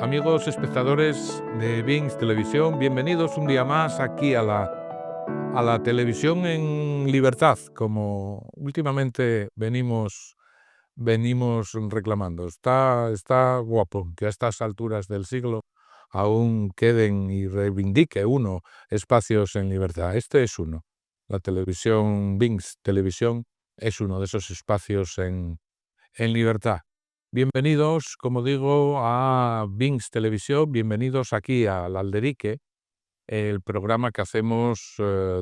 Amigos espectadores de Bings Televisión, bienvenidos un día más aquí a la televisión en libertad, como últimamente venimos reclamando. Está guapo que a estas alturas del siglo aún queden y reivindique uno espacios en libertad. Este es uno. La televisión, Bings Televisión, es uno de esos espacios en libertad. Bienvenidos, como digo, a Bings Televisión, bienvenidos aquí al Alderique, el programa que hacemos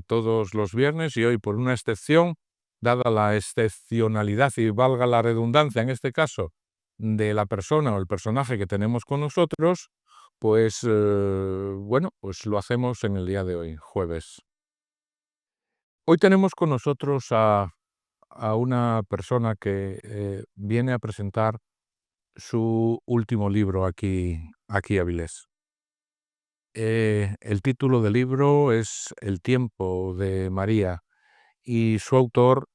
todos los viernes, y hoy, por una excepción, dada la excepcionalidad y valga la redundancia en este caso de la persona o el personaje que tenemos con nosotros, pues pues lo hacemos en el día de hoy, jueves. Hoy tenemos con nosotros a una persona que viene a presentar su último libro aquí a Vilés. El título del libro es El tiempo de María y su autor,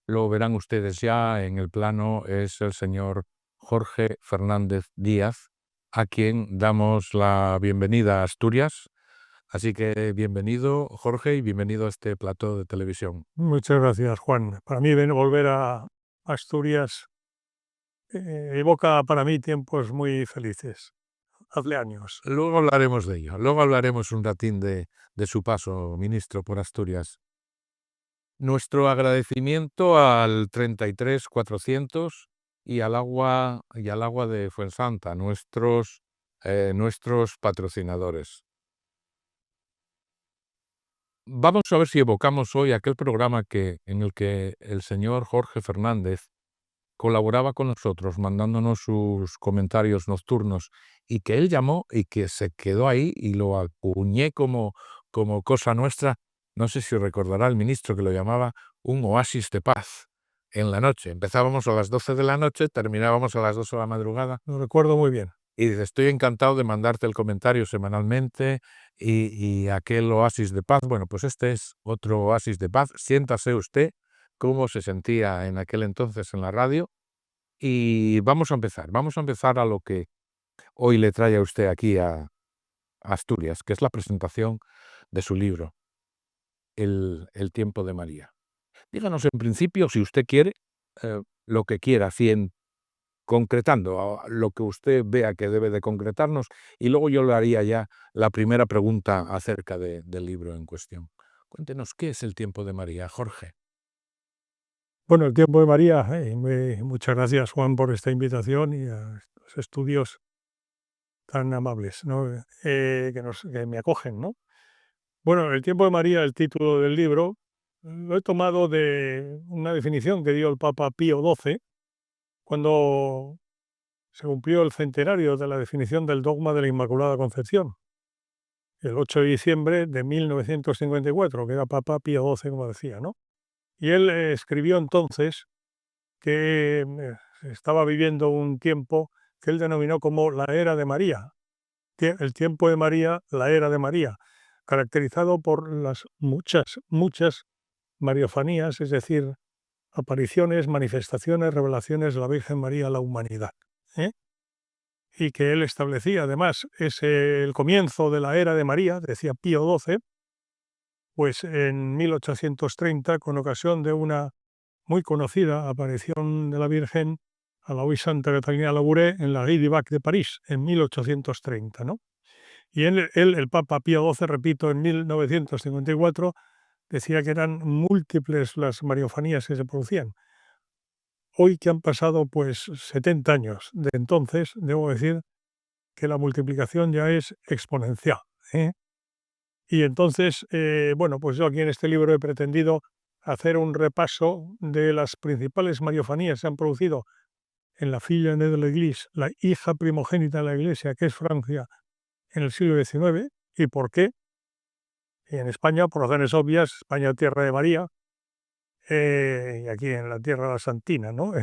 lo verán ustedes ya en el plano, es el señor Jorge Fernández Díaz, a quien damos la bienvenida a Asturias. Así que bienvenido, Jorge, y bienvenido a este plató de televisión. Muchas gracias, Juan. Para mí volver a Asturias evoca para mí tiempos muy felices, hace años. Luego hablaremos de ello, luego hablaremos un ratín de su paso, ministro, por Asturias. Nuestro agradecimiento al 33400 y al agua de Fuensanta, nuestros patrocinadores. Vamos a ver si evocamos hoy aquel programa en el que el señor Jorge Fernández colaboraba con nosotros, mandándonos sus comentarios nocturnos, y que él llamó y que se quedó ahí, y lo acuñé como cosa nuestra. No sé si recordará el ministro que lo llamaba un oasis de paz en la noche. Empezábamos a las 12 de la noche, terminábamos a las 2 de la madrugada. Lo recuerdo muy bien. Y dice: estoy encantado de mandarte el comentario semanalmente y aquel oasis de paz. Bueno, pues este es otro oasis de paz. Siéntase usted cómo se sentía en aquel entonces en la radio. Y vamos a empezar a lo que hoy le trae a usted aquí a Asturias, que es la presentación de su libro, El tiempo de María. Díganos en principio, si usted quiere, lo que quiera, así concretando lo que usted vea que debe de concretarnos, y luego yo le haría ya la primera pregunta acerca del libro en cuestión. Cuéntenos, ¿qué es el tiempo de María, Jorge? Bueno, el tiempo de María, muchas gracias, Juan, por esta invitación y a estos estudios tan amables, ¿no? Que me acogen, ¿no? Bueno, el tiempo de María, el título del libro, lo he tomado de una definición que dio el Papa Pío XII cuando se cumplió el centenario de la definición del dogma de la Inmaculada Concepción, el 8 de diciembre de 1954, que era Papa Pío XII, como decía, ¿no? Y él escribió entonces que estaba viviendo un tiempo que él denominó como la era de María, el tiempo de María, la era de María, caracterizado por las muchas mariofanías, es decir, apariciones, manifestaciones, revelaciones de la Virgen María a la humanidad. Y que él establecía, además, es el comienzo de la era de María, decía Pío XII, pues en 1830, con ocasión de una muy conocida aparición de la Virgen a la hoy Santa Catalina Labouré en la Guy du Bac de París, en 1830, ¿no? Y el Papa Pío XII, repito, en 1954, decía que eran múltiples las mariofanías que se producían. Hoy, que han pasado pues 70 años de entonces, debo decir que la multiplicación ya es exponencial, ¿eh? Y entonces, pues yo aquí en este libro he pretendido hacer un repaso de las principales mariofanías que se han producido en la filla de la Iglesia, la hija primogénita de la Iglesia, que es Francia, en el siglo XIX, y por qué. Y en España, por razones obvias, España tierra de María, y aquí en la tierra de la Santina, ¿no?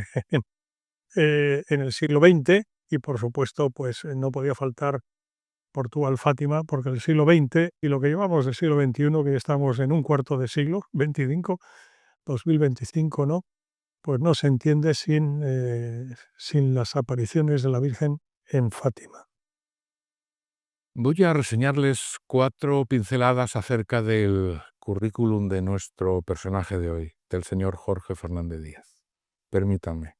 En el siglo XX, y por supuesto, pues no podía faltar Portugal Fátima, porque el siglo XX y lo que llevamos del siglo XXI, que ya estamos en un cuarto de siglo, 2025, ¿no? Pues no se entiende sin las apariciones de la Virgen en Fátima. Voy a reseñarles 4 pinceladas acerca del currículum de nuestro personaje de hoy, del señor Jorge Fernández Díaz. Permítanme.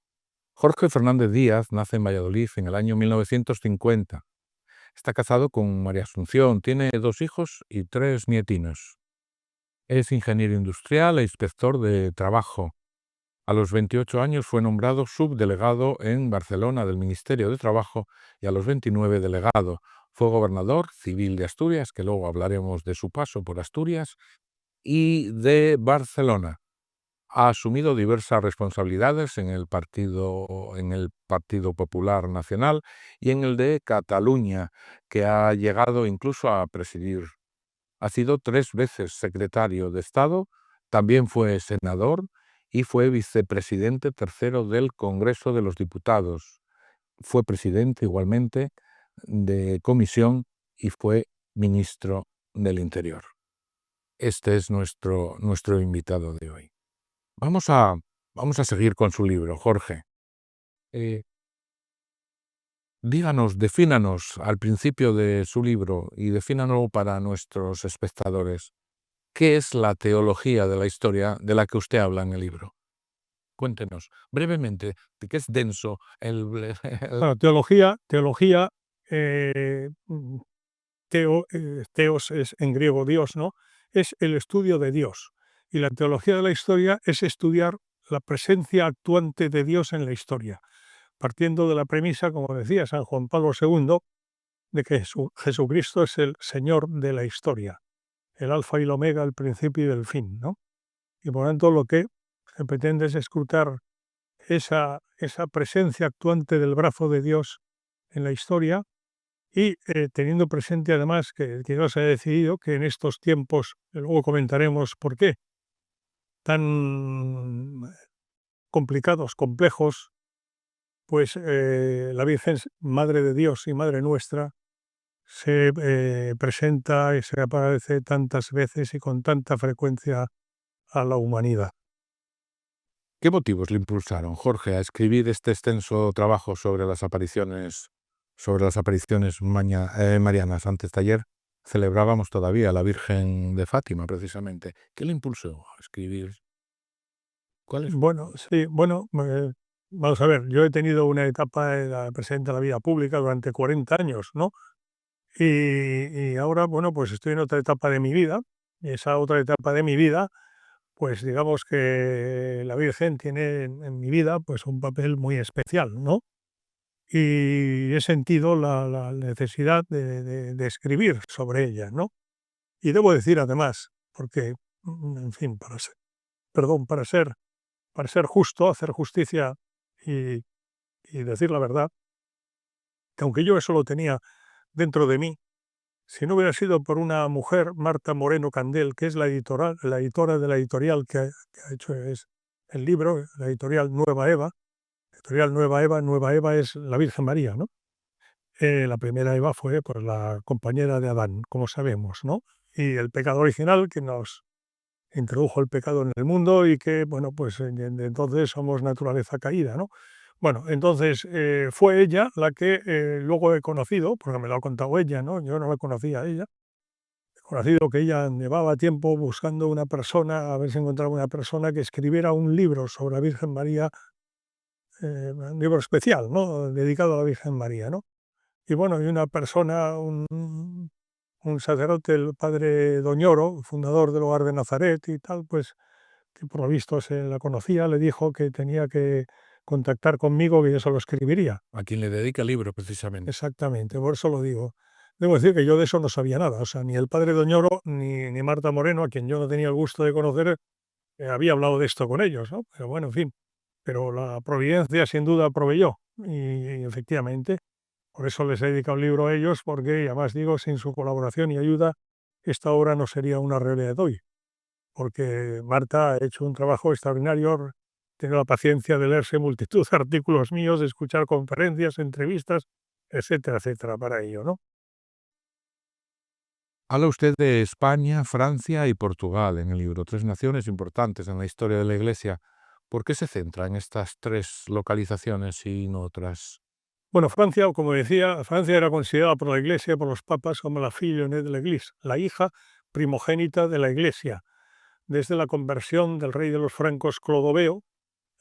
Jorge Fernández Díaz nace en Valladolid en el año 1950. Está casado con María Asunción, tiene 2 hijos y 3 nietinos. Es ingeniero industrial e inspector de trabajo. A los 28 años fue nombrado subdelegado en Barcelona del Ministerio de Trabajo y a los 29 delegado. Fue gobernador civil de Asturias, que luego hablaremos de su paso por Asturias, y de Barcelona. Ha asumido diversas responsabilidades en el Partido Popular Nacional y en el de Cataluña, que ha llegado incluso a presidir. Ha sido 3 veces secretario de Estado, también fue senador y fue vicepresidente tercero del Congreso de los Diputados. Fue presidente igualmente de comisión y fue ministro del Interior. Este es nuestro invitado de hoy. Vamos a seguir con su libro, Jorge. Defínanos al principio de su libro y defínanos para nuestros espectadores. ¿Qué es la teología de la historia de la que usted habla en el libro? Cuéntenos brevemente, que es denso el... Bueno, teología, teos es en griego Dios, ¿no? Es el estudio de Dios. Y la teología de la historia es estudiar la presencia actuante de Dios en la historia, partiendo de la premisa, como decía San Juan Pablo II, de que Jesucristo es el Señor de la historia, el alfa y el omega, el principio y el fin, ¿no? Y por tanto lo que se pretende es escrutar esa presencia actuante del brazo de Dios en la historia y teniendo presente además que Dios ha decidido que en estos tiempos, luego comentaremos por qué, tan complicados, complejos, pues la Virgen, Madre de Dios y Madre nuestra, se presenta y se aparece tantas veces y con tanta frecuencia a la humanidad. ¿Qué motivos le impulsaron, Jorge, a escribir este extenso trabajo sobre las apariciones marianas? Antes de ayer celebrábamos todavía a la Virgen de Fátima, precisamente. ¿Qué le impulsó a escribir? ¿Cuál es? Bueno, sí, bueno, vamos a ver, yo he tenido una etapa presente en la vida pública durante 40 años, ¿no? Y ahora, bueno, pues estoy en otra etapa de mi vida. Y esa otra etapa de mi vida, pues digamos que la Virgen tiene en mi vida pues un papel muy especial, ¿no? Y he sentido la necesidad de escribir sobre ella, ¿no? Y debo decir además, porque, en fin, para ser justo, hacer justicia y, y decir la verdad, que aunque yo eso lo tenía dentro de mí, si no hubiera sido por una mujer, Marta Moreno Candel, que es la editora de la editorial que ha hecho es el libro, la editorial Nueva Eva. Nueva Eva es la Virgen María, ¿no? La primera Eva fue pues, la compañera de Adán, como sabemos, ¿no? Y el pecado original que nos introdujo el pecado en el mundo y que, bueno, pues de entonces somos naturaleza caída, ¿no? Bueno, entonces fue ella la que luego he conocido, porque me lo ha contado ella, ¿no? Yo no la conocía a ella. He conocido que ella llevaba tiempo buscando una persona, a ver si encontraba una persona que escribiera un libro sobre la Virgen María, un libro especial, ¿no? Dedicado a la Virgen María, ¿no? Y bueno, y una persona, un sacerdote, el padre Doñoro, fundador del Hogar de Nazaret y tal, pues que por lo visto se la conocía, le dijo que tenía que contactar conmigo, que yo se lo escribiría. A quien le dedica el libro, precisamente. Exactamente, por eso lo digo. Debo decir que yo de eso no sabía nada, o sea, ni el padre Doñoro ni Marta Moreno, a quien yo no tenía el gusto de conocer, había hablado de esto con ellos, ¿no? Pero bueno, en fin, pero la providencia sin duda proveyó y efectivamente, por eso les he dedicado un libro a ellos, porque además digo, sin su colaboración y ayuda, esta obra no sería una realidad de hoy, porque Marta ha hecho un trabajo extraordinario, tiene la paciencia de leerse multitud de artículos míos, de escuchar conferencias, entrevistas, etcétera, para ello, ¿no? Habla usted de España, Francia y Portugal en el libro, 3 naciones importantes en la historia de la Iglesia. ¿Por qué se centra en estas 3 localizaciones y no otras? Bueno, Francia, como decía, Francia era considerada por la Iglesia, por los papas, como la fille aînée de l'Église, la hija primogénita de la Iglesia. Desde la conversión del rey de los francos Clodoveo,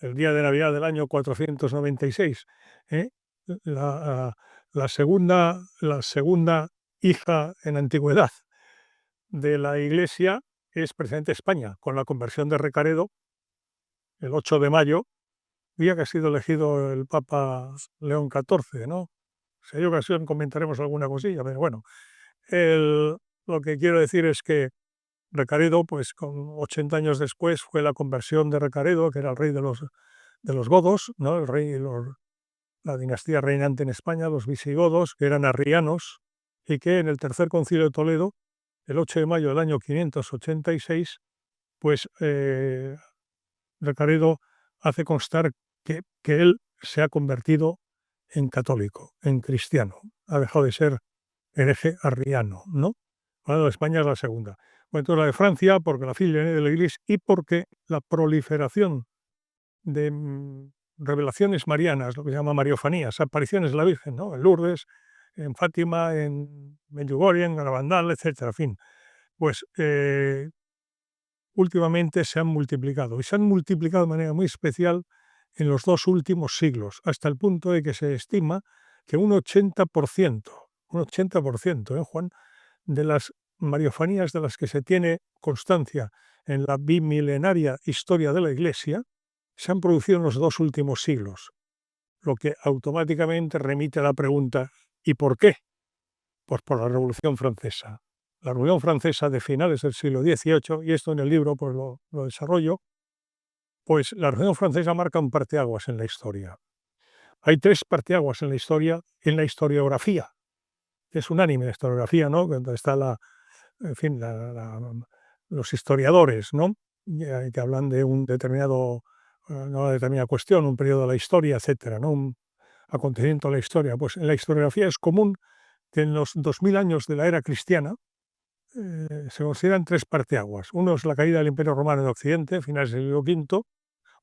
el día de Navidad del año 496, ¿eh? La, la segunda hija en antigüedad de la Iglesia es precisamente España, con la conversión de Recaredo, el 8 de mayo, día que ha sido elegido el Papa León XIV, ¿no? Si hay ocasión comentaremos alguna cosilla, pero bueno, lo que quiero decir es que Recaredo, pues con 80 años después, fue la conversión de Recaredo, que era el rey de los godos, ¿no? El rey, la dinastía reinante en España, los visigodos, que eran arrianos, y que en el tercer concilio de Toledo, el 8 de mayo del año 586, pues Recaredo hace constar que él se ha convertido en católico, en cristiano, ha dejado de ser hereje arriano, ¿no? Bueno, España es la segunda. Bueno, entonces la de Francia, porque la fille aînée de la Iglesia y porque la proliferación de revelaciones marianas, lo que se llama mariofanías, apariciones de la Virgen, ¿no? En Lourdes, en Fátima, en Medjugorje, en Garabandal, etcétera, en fin. Pues últimamente se han multiplicado, y se han multiplicado de manera muy especial en los 2 últimos siglos, hasta el punto de que se estima que un 80%, Juan, de las mariofanías de las que se tiene constancia en la bimilenaria historia de la Iglesia se han producido en los 2 últimos siglos, lo que automáticamente remite a la pregunta ¿y por qué? Pues por la Revolución Francesa. La Revolución Francesa de finales del siglo XVIII, y esto en el libro pues lo desarrollo, pues la Revolución Francesa marca un parteaguas en la historia. Hay 3 parteaguas en la historiografía. Es unánime la historiografía, ¿no? Donde está en fin, los historiadores, ¿no? Que hablan de un determinado, una determinada cuestión, un periodo de la historia, etcétera, ¿no? Un acontecimiento de la historia. Pues en la historiografía es común que en los 2000 años de la era cristiana se consideran 3 parteaguas. Uno es la caída del Imperio Romano en Occidente, finales del siglo V,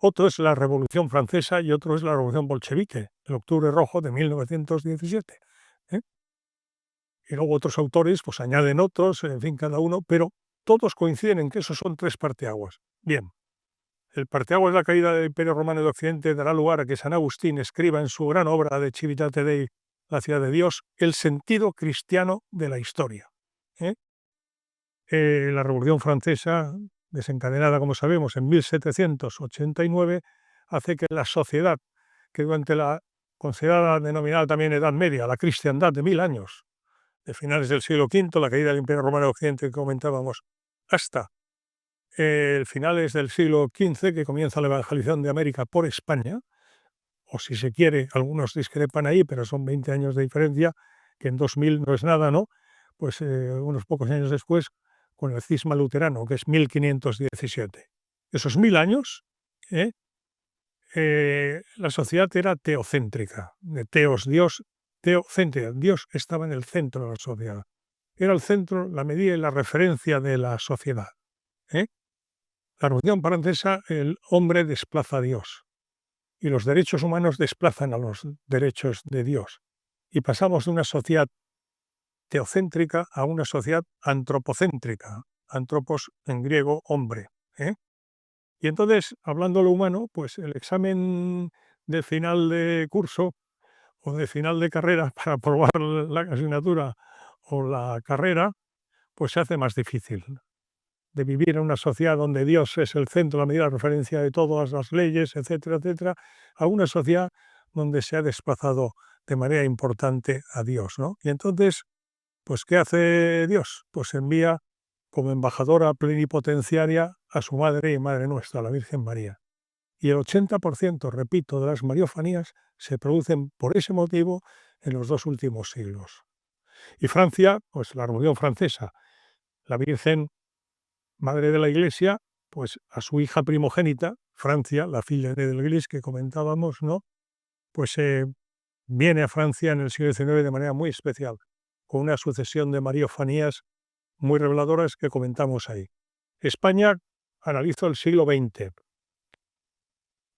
otro es la Revolución Francesa y otro es la Revolución Bolchevique, el Octubre Rojo de 1917. ¿eh? Y luego otros autores pues añaden otros, en fin, cada uno, pero todos coinciden en que esos son 3 parteaguas. Bien, el parteaguas de la caída del Imperio Romano de Occidente dará lugar a que San Agustín escriba en su gran obra de Civitate Dei, la ciudad de Dios, el sentido cristiano de la historia. La Revolución Francesa, desencadenada, como sabemos, en 1789, hace que la sociedad, que durante la considerada, denominada también Edad Media, la cristiandad de 1000 años, de finales del siglo V, la caída del Imperio Romano de Occidente que comentábamos, hasta finales del siglo XV, que comienza la evangelización de América por España, o si se quiere, algunos discrepan ahí, pero son 20 años de diferencia, que en 2000 no es nada, ¿no? Pues unos pocos años después, con el cisma luterano, que es 1517. Esos 1000 años, la sociedad era teocéntrica, de teos, Dios, teocéntrica. Dios estaba en el centro de la sociedad. Era el centro, la medida y la referencia de la sociedad. La Revolución Francesa, el hombre desplaza a Dios y los derechos humanos desplazan a los derechos de Dios. Y pasamos de una sociedad teocéntrica a una sociedad antropocéntrica, antropos en griego, hombre. Y entonces, hablando de lo humano, pues el examen de final de curso o de final de carrera para aprobar la asignatura o la carrera, pues se hace más difícil. De vivir en una sociedad donde Dios es el centro, la medida de referencia de todas las leyes, etcétera, etcétera, a una sociedad donde se ha desplazado de manera importante a Dios, ¿no? Y entonces, pues, ¿qué hace Dios? Pues envía como embajadora plenipotenciaria a su madre y madre nuestra, la Virgen María. Y el 80%, repito, de las mariofanías se producen por ese motivo en los 2 últimos siglos. Y Francia, pues la Revolución Francesa, la Virgen, madre de la Iglesia, pues a su hija primogénita, Francia, la fille aînée de l'Église que comentábamos, ¿no? Pues viene a Francia en el siglo XIX de manera muy especial, con una sucesión de mariofanías muy reveladoras que comentamos ahí. España, analizo el siglo XX.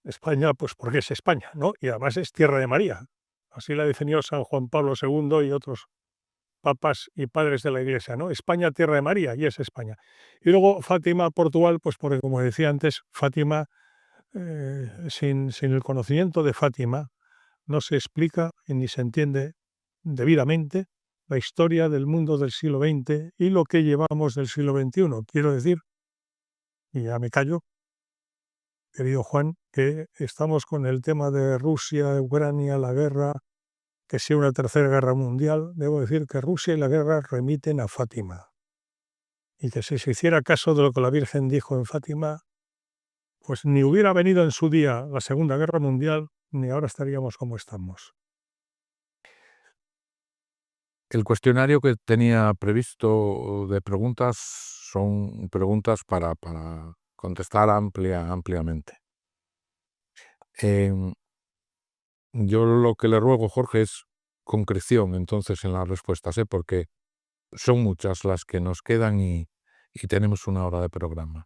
España, pues porque es España, ¿no? Y además es tierra de María. Así la definió San Juan Pablo II y otros papas y padres de la Iglesia, ¿no? España, tierra de María, y es España. Y luego Fátima, Portugal, pues porque, como decía antes, Fátima, sin el conocimiento de Fátima, no se explica y ni se entiende debidamente la historia del mundo del siglo XX y lo que llevamos del siglo XXI. Quiero decir, y ya me callo, querido Juan, que estamos con el tema de Rusia, Ucrania, la guerra, que sea una tercera guerra mundial. Debo decir que Rusia y la guerra remiten a Fátima. Y que si se hiciera caso de lo que la Virgen dijo en Fátima, pues ni hubiera venido en su día la Segunda Guerra Mundial, ni ahora estaríamos como estamos. El cuestionario que tenía previsto de preguntas son preguntas para contestar ampliamente. Yo lo que le ruego, Jorge, es concreción entonces en las respuestas, porque son muchas las que nos quedan y tenemos una hora de programa.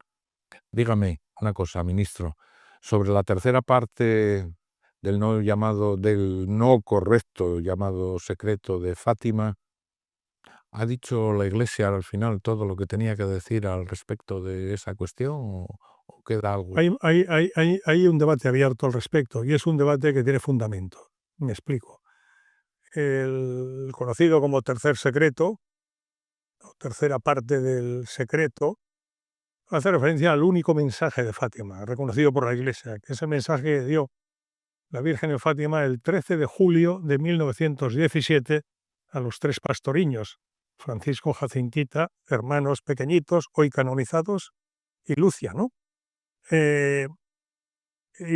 Dígame una cosa, ministro, sobre la tercera parte del no correcto llamado secreto de Fátima. ¿Ha dicho la Iglesia al final todo lo que tenía que decir al respecto de esa cuestión o queda algo? Hay un debate abierto al respecto y es un debate que tiene fundamento. Me explico. El conocido como tercer secreto, o tercera parte del secreto, hace referencia al único mensaje de Fátima, reconocido por la Iglesia, que ese mensaje dio la Virgen de Fátima el 13 de julio de 1917 a los 3 pastoriños, Francisco, Jacintita, hermanos pequeñitos, hoy canonizados, y Lucia, ¿no? Y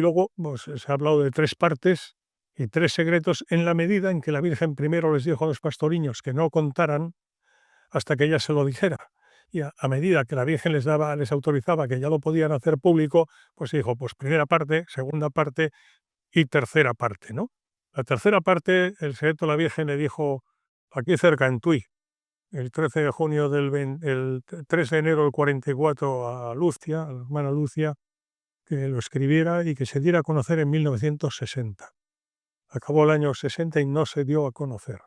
luego pues, se ha hablado de 3 partes y 3 secretos en la medida en que la Virgen primero les dijo a los pastoriños que no contaran hasta que ella se lo dijera. Y a medida que la Virgen les autorizaba que ya lo podían hacer público, pues dijo, pues primera parte, segunda parte y tercera parte, ¿no? La tercera parte, el secreto de la Virgen le dijo aquí cerca en Tui, el 13 de junio el 3 de enero del 44 a Lucia, a la hermana Lucia, que lo escribiera y que se diera a conocer en 1960. Acabó el año 60 y no se dio a conocer.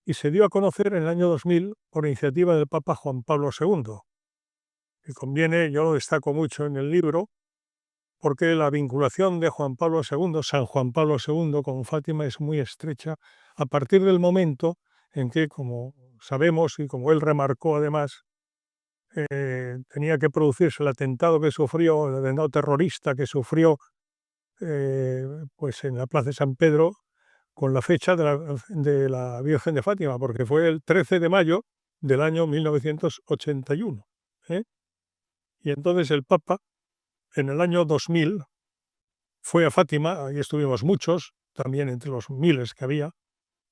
Y se dio a conocer en el año 2000 por iniciativa del Papa Juan Pablo II. Y conviene, yo lo destaco mucho en el libro, porque la vinculación de Juan Pablo II, San Juan Pablo II, con Fátima es muy estrecha a partir del momento en que, como sabemos y como él remarcó además, tenía que producirse el atentado que sufrió, el atentado terrorista que sufrió pues en la Plaza de San Pedro, con la fecha de la Virgen de Fátima, porque fue el 13 de mayo del año 1981. Y entonces el Papa, en el año 2000, fue a Fátima, ahí estuvimos muchos, también entre los miles que había,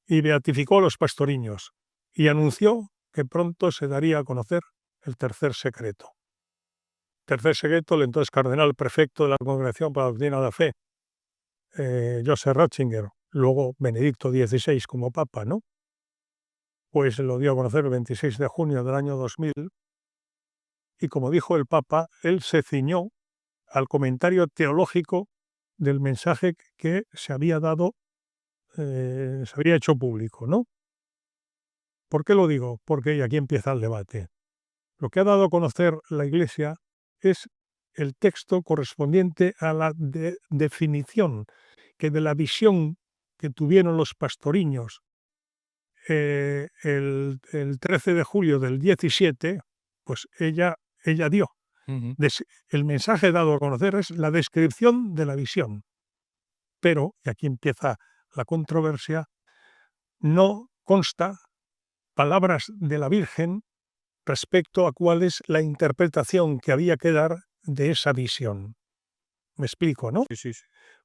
y beatificó a los pastoriños, y anunció que pronto se daría a conocer el tercer secreto. Tercer secreto, el entonces cardenal prefecto de la Congregación para la Doctrina de la Fe, Joseph Ratzinger, luego Benedicto XVI como Papa, ¿no? Pues lo dio a conocer el 26 de junio del año 2000, y como dijo el Papa, él se ciñó al comentario teológico del mensaje que se había dado, se había hecho público, ¿no? ¿Por qué lo digo? Porque, y aquí empieza el debate, lo que ha dado a conocer la Iglesia es el texto correspondiente a la definición que de la visión que tuvieron los pastoriños el 13 de julio del 17, pues ella dio. El mensaje dado a conocer es la descripción de la visión. Pero, y aquí empieza la controversia, no consta palabras de la Virgen respecto a cuál es la interpretación que había que dar de esa visión. Me explico, ¿no? Sí.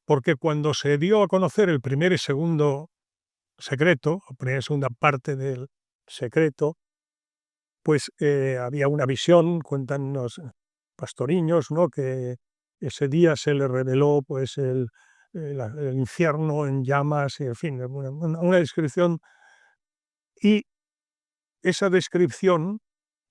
Porque cuando se dio a conocer el primer y segundo secreto, o primera y segunda parte del secreto, pues había una visión, cuentan los pastoriños, ¿no? Que ese día se le reveló pues el infierno en llamas, y en fin, una descripción. Y esa descripción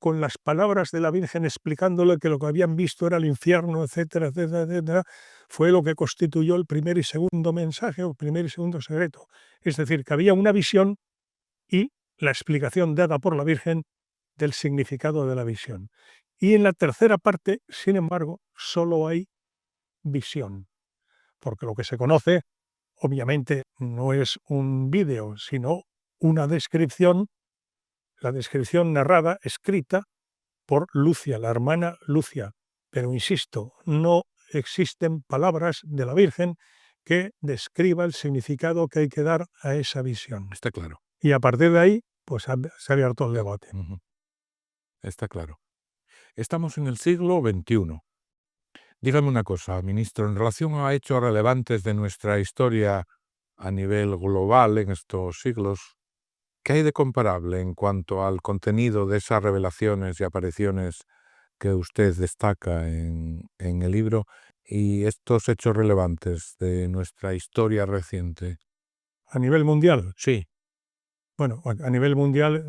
con las palabras de la Virgen explicándole que lo que habían visto era el infierno, etcétera, etcétera, etcétera, fue lo que constituyó el primer y segundo mensaje, o el primer y segundo secreto. Es decir, que había una visión y la explicación dada por la Virgen del significado de la visión. Y en la tercera parte, sin embargo, solo hay visión, porque lo que se conoce, obviamente, no es un vídeo, sino una descripción, la descripción narrada, escrita por Lucia, la hermana Lucia. Pero insisto, no existen palabras de la Virgen que describa el significado que hay que dar a esa visión. Está claro. Y a partir de ahí, pues se ha abierto el debate. Ujú. Está claro. Estamos en el siglo XXI. Dígame una cosa, ministro, en relación a hechos relevantes de nuestra historia a nivel global en estos siglos, ¿qué hay de comparable en cuanto al contenido de esas revelaciones y apariciones que usted destaca en el libro y estos hechos relevantes de nuestra historia reciente? A nivel mundial, Sí, bueno, a nivel mundial,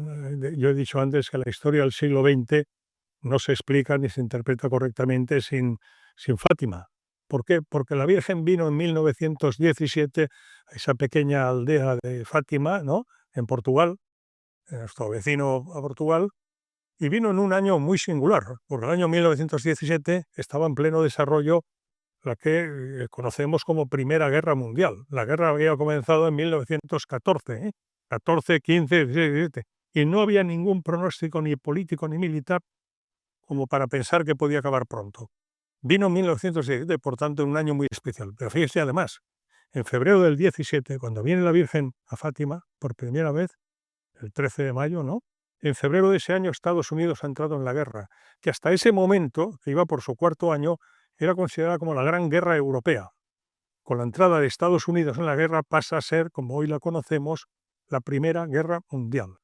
yo he dicho antes que la historia del siglo XX no se explica ni se interpreta correctamente sin Fátima. ¿Por qué? Porque la Virgen vino en 1917 a esa pequeña aldea de Fátima, ¿no?, en Portugal, en nuestro vecino a Portugal, y vino en un año muy singular, porque el año 1917 estaba en pleno desarrollo la que conocemos como Primera Guerra Mundial. La guerra había comenzado en 1914, 14, 15, 16, 17, y no había ningún pronóstico ni político ni militar como para pensar que podía acabar pronto. Vino en 1917, por tanto, en un año muy especial. Pero fíjese además, en febrero del 17, cuando viene la Virgen a Fátima por primera vez, el 13 de mayo, ¿no?, en febrero de ese año Estados Unidos ha entrado en la guerra, que hasta ese momento, que iba por su cuarto año, era considerada como la Gran Guerra Europea. Con la entrada de Estados Unidos en la guerra pasa a ser, como hoy la conocemos, la Primera Guerra Mundial.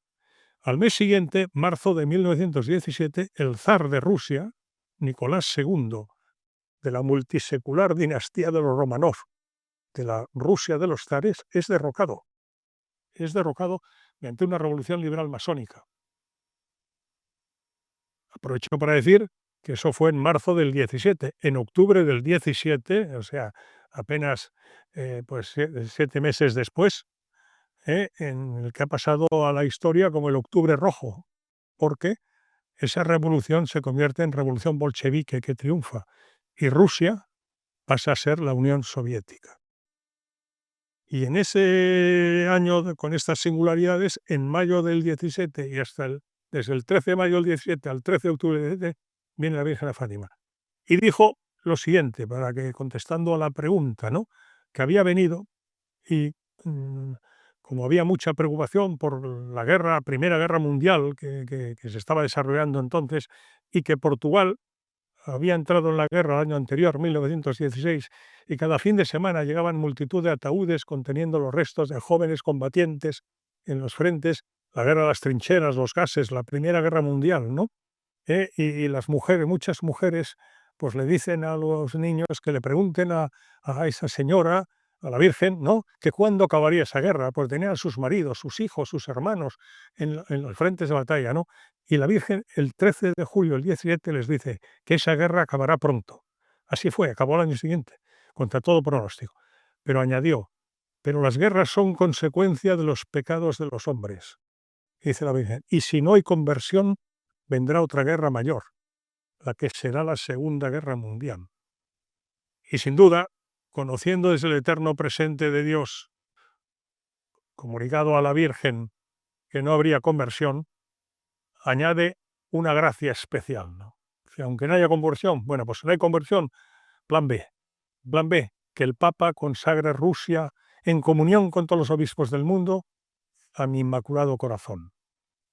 Al mes siguiente, marzo de 1917, el zar de Rusia, Nicolás II, de la multisecular dinastía de los Romanov, de la Rusia de los zares, es derrocado. Es derrocado mediante una revolución liberal masónica. Aprovecho para decir que eso fue en marzo del 17. En octubre del 17, o sea, apenas 7 meses después, en el que ha pasado a la historia como el Octubre Rojo, porque esa revolución se convierte en revolución bolchevique que triunfa y Rusia pasa a ser la Unión Soviética. Y en ese año, con estas singularidades, en mayo del 17 y desde el 13 de mayo del 17 al 13 de octubre del 17, viene la Virgen a Fátima. Y dijo lo siguiente, para que, contestando a la pregunta, ¿no?, que había venido y como había mucha preocupación por la guerra, Primera Guerra Mundial que se estaba desarrollando entonces, y que Portugal había entrado en la guerra el año anterior, 1916, y cada fin de semana llegaban multitud de ataúdes conteniendo los restos de jóvenes combatientes en los frentes, la guerra de las trincheras, los gases, la Primera Guerra Mundial, ¿no? Y las mujeres, muchas mujeres, pues le dicen a los niños que le pregunten a esa señora, a la Virgen, ¿no?, que cuándo acabaría esa guerra, pues tenían a sus maridos, sus hijos, sus hermanos en los frentes de batalla, ¿no? Y la Virgen, el 13 de julio, el 17, les dice que esa guerra acabará pronto. Así fue, acabó el año siguiente, contra todo pronóstico. Pero añadió, pero las guerras son consecuencia de los pecados de los hombres, dice la Virgen, y si no hay conversión, vendrá otra guerra mayor, la que será la Segunda Guerra Mundial. Y sin duda, conociendo desde el eterno presente de Dios, comunicado a la Virgen que no habría conversión, añade una gracia especial, ¿no? Si aunque no haya conversión, bueno, pues si no hay conversión, plan B. Plan B, que el Papa consagre Rusia en comunión con todos los obispos del mundo a mi Inmaculado Corazón,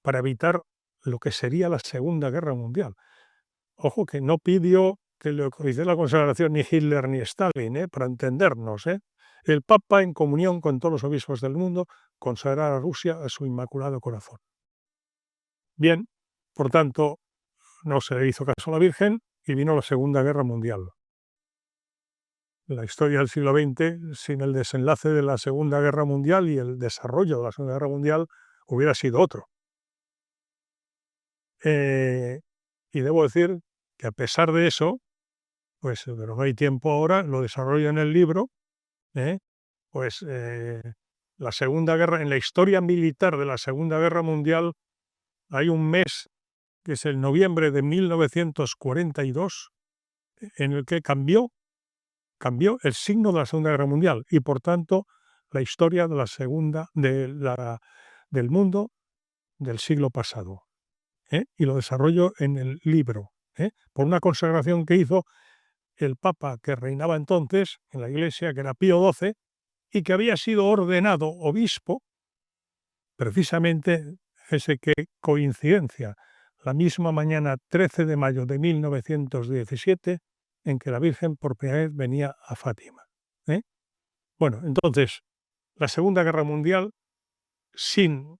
para evitar lo que sería la Segunda Guerra Mundial. Ojo que no pidió que le hiciera la consagración ni Hitler ni Stalin, para entendernos. El Papa, en comunión con todos los obispos del mundo, consagrar a Rusia a su Inmaculado Corazón. Bien, por tanto, no se le hizo caso a la Virgen y vino la Segunda Guerra Mundial. La historia del siglo XX, sin el desenlace de la Segunda Guerra Mundial y el desarrollo de la Segunda Guerra Mundial, hubiera sido otro. Y debo decir que a pesar de eso, pues, pero no hay tiempo ahora, lo desarrollo en el libro, ¿eh? Pues la Segunda Guerra, en la historia militar de la Segunda Guerra Mundial, hay un mes, que es el noviembre de 1942, en el que cambió el signo de la Segunda Guerra Mundial y, por tanto, la historia de la segunda del mundo del siglo pasado. Y lo desarrollo en el libro, por una consagración que hizo el Papa que reinaba entonces en la Iglesia, que era Pío XII, y que había sido ordenado obispo, precisamente, ese qué coincidencia, la misma mañana 13 de mayo de 1917, en que la Virgen por primera vez venía a Fátima. Bueno, entonces, la Segunda Guerra Mundial, sin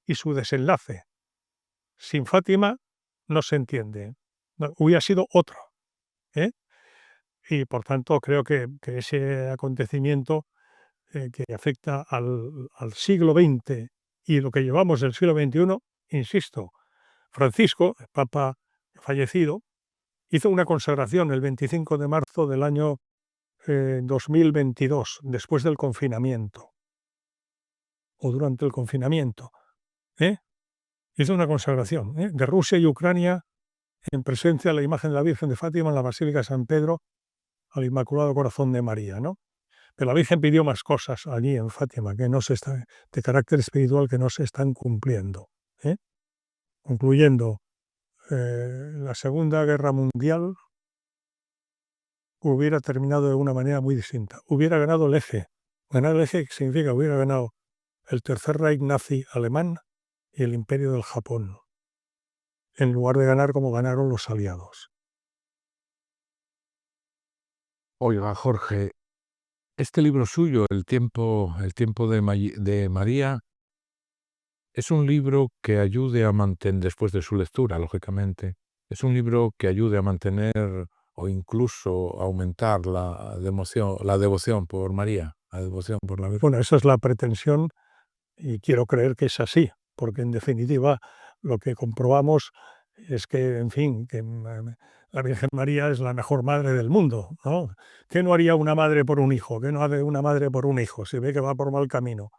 y su desenlace, sin Fátima, no se entiende. No, hubiera sido otro. Y por tanto, creo que ese acontecimiento que afecta al siglo XX y lo que llevamos del siglo XXI, insisto, Francisco, el Papa fallecido, hizo una consagración el 25 de marzo del año 2022, después del confinamiento, o durante el confinamiento. Hizo una consagración de Rusia y Ucrania en presencia de la imagen de la Virgen de Fátima en la Basílica de San Pedro al Inmaculado Corazón de María, ¿no? Pero la Virgen pidió más cosas allí en Fátima, que no se está, de carácter espiritual, que no se están cumpliendo. Concluyendo, la Segunda Guerra Mundial hubiera terminado de una manera muy distinta. Hubiera ganado el eje. Ganar el eje significa hubiera ganado el Tercer Reich nazi alemán y el Imperio del Japón, en lugar de ganar como ganaron los aliados. Oiga, Jorge, este libro suyo, El tiempo de María, es un libro que ayude a mantener, después de su lectura, lógicamente, es un libro que ayude a mantener o incluso aumentar la devoción por María, la devoción por la Virgen. Bueno, esa es la pretensión y quiero creer que es así, porque en definitiva lo que comprobamos es que, en fin, que la Virgen María es la mejor madre del mundo, ¿no? ¿Qué no haría una madre por un hijo? ¿Qué no hace una madre por un hijo si ve que va por mal camino?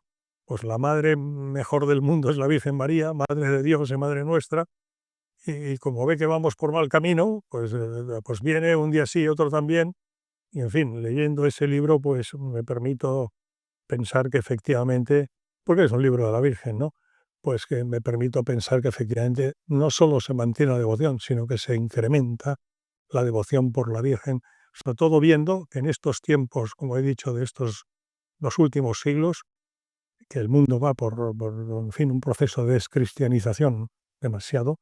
Pues la madre mejor del mundo es la Virgen María, Madre de Dios y Madre nuestra, y como ve que vamos por mal camino, pues viene un día sí, otro también, y en fin, leyendo ese libro, pues me permito pensar que efectivamente, porque es un libro de la Virgen, ¿no? Pues que me permito pensar que efectivamente no solo se mantiene la devoción, sino que se incrementa la devoción por la Virgen, sobre todo viendo que en estos tiempos, como he dicho, de estos 2 últimos siglos, que el mundo va por en fin, un proceso de descristianización demasiado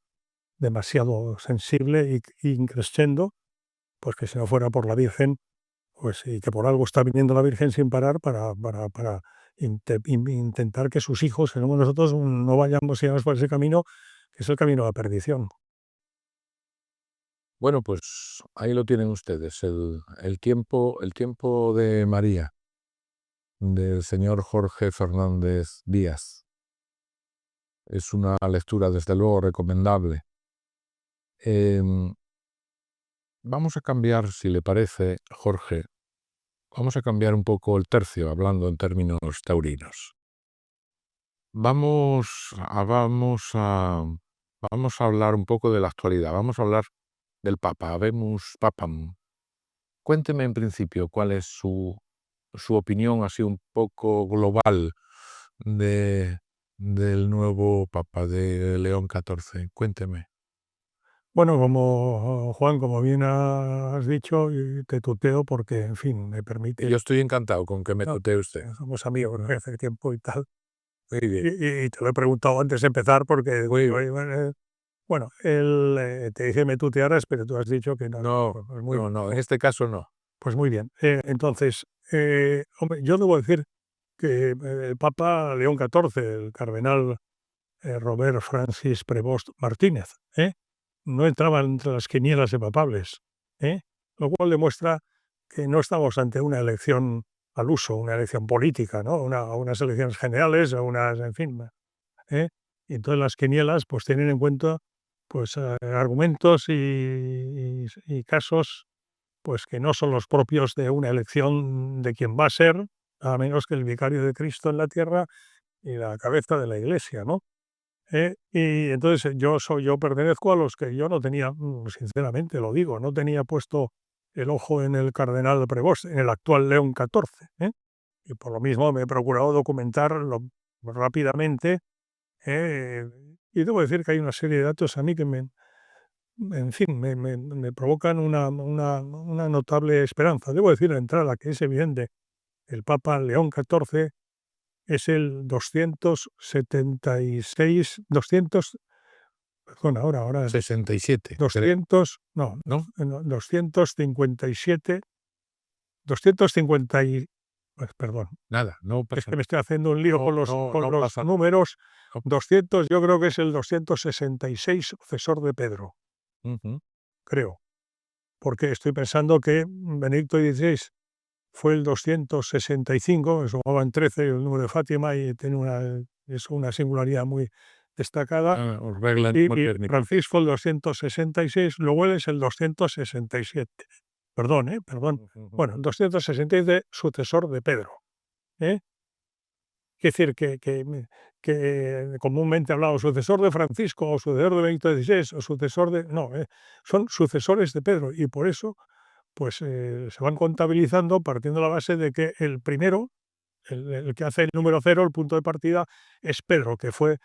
sensible y increscendo, pues que si no fuera por la Virgen, pues y que por algo está viniendo la Virgen sin parar para intentar que sus hijos, que somos nosotros, no vayamos sigamos por ese camino, que es el camino a la perdición. Bueno, pues ahí lo tienen ustedes, el tiempo de María, del señor Jorge Fernández Díaz. Es una lectura, desde luego, recomendable. Vamos a cambiar, si le parece, Jorge, vamos a cambiar un poco el tercio, hablando en términos taurinos. Vamos a hablar un poco de la actualidad, vamos a hablar del Papa, habemus papam. Cuénteme en principio cuál es su opinión así un poco global del nuevo Papa, de León XIV. Cuénteme. Bueno, como Juan, como bien has dicho, y te tuteo porque, en fin, me permite. Yo estoy encantado con que me No, tutee usted. somos amigos desde hace tiempo y tal. Muy bien. Y te lo he preguntado antes de empezar porque, Muy oye, bueno, él te dice me tutearás, pero tú has dicho que no. No, Pues muy, no, en este caso no. pues muy bien. Entonces, hombre, yo debo decir que el Papa León XIV, el cardenal Robert Francis Prevost Martínez, no entraba entre las quinielas de papables, lo cual demuestra que no estamos ante una elección al uso, una elección política, ¿no? Unas elecciones generales, o unas, en fin. Y entonces las quinielas pues tienen en cuenta pues, argumentos y casos, pues, que no son los propios de una elección de quien va a ser, nada menos que el vicario de Cristo en la tierra y la cabeza de la Iglesia, ¿no? Y entonces yo pertenezco a los que yo no tenía, sinceramente lo digo, no tenía puesto el ojo en el cardenal Prevost, en el actual León XIV, ¿eh? Y por lo mismo me he procurado documentarlo rápidamente, ¿eh? Y debo decir que hay una serie de datos a mí que en fin, me provocan una notable esperanza. Debo decir de entrada que es evidente, el Papa León XIV es el 276, perdón, ahora 67, 200, no, ¿no? 257, 250 pues, perdón, Nada, no es pasa que me estoy haciendo un lío no, con los no, con no los pasa números. no. 200, yo creo que es el 266 sucesor de Pedro, Ujú. creo, porque estoy pensando que Benedicto XVI fue el 265, que sumaban 13 el número de Fátima y tiene una singularidad muy destacada. Os regla Y modernitaria. Francisco el 266, luego él es el 267. Perdón, perdón. Ujú. Bueno, el 267, sucesor de Pedro, ¿eh? Quiere decir que comúnmente hablamos sucesor de Francisco, o sucesor de Benedicto XVI, o sucesor de... No, son sucesores de Pedro, y por eso, pues, se van contabilizando partiendo de la base de que el primero, el que hace el número cero, el punto de partida, es Pedro, que fue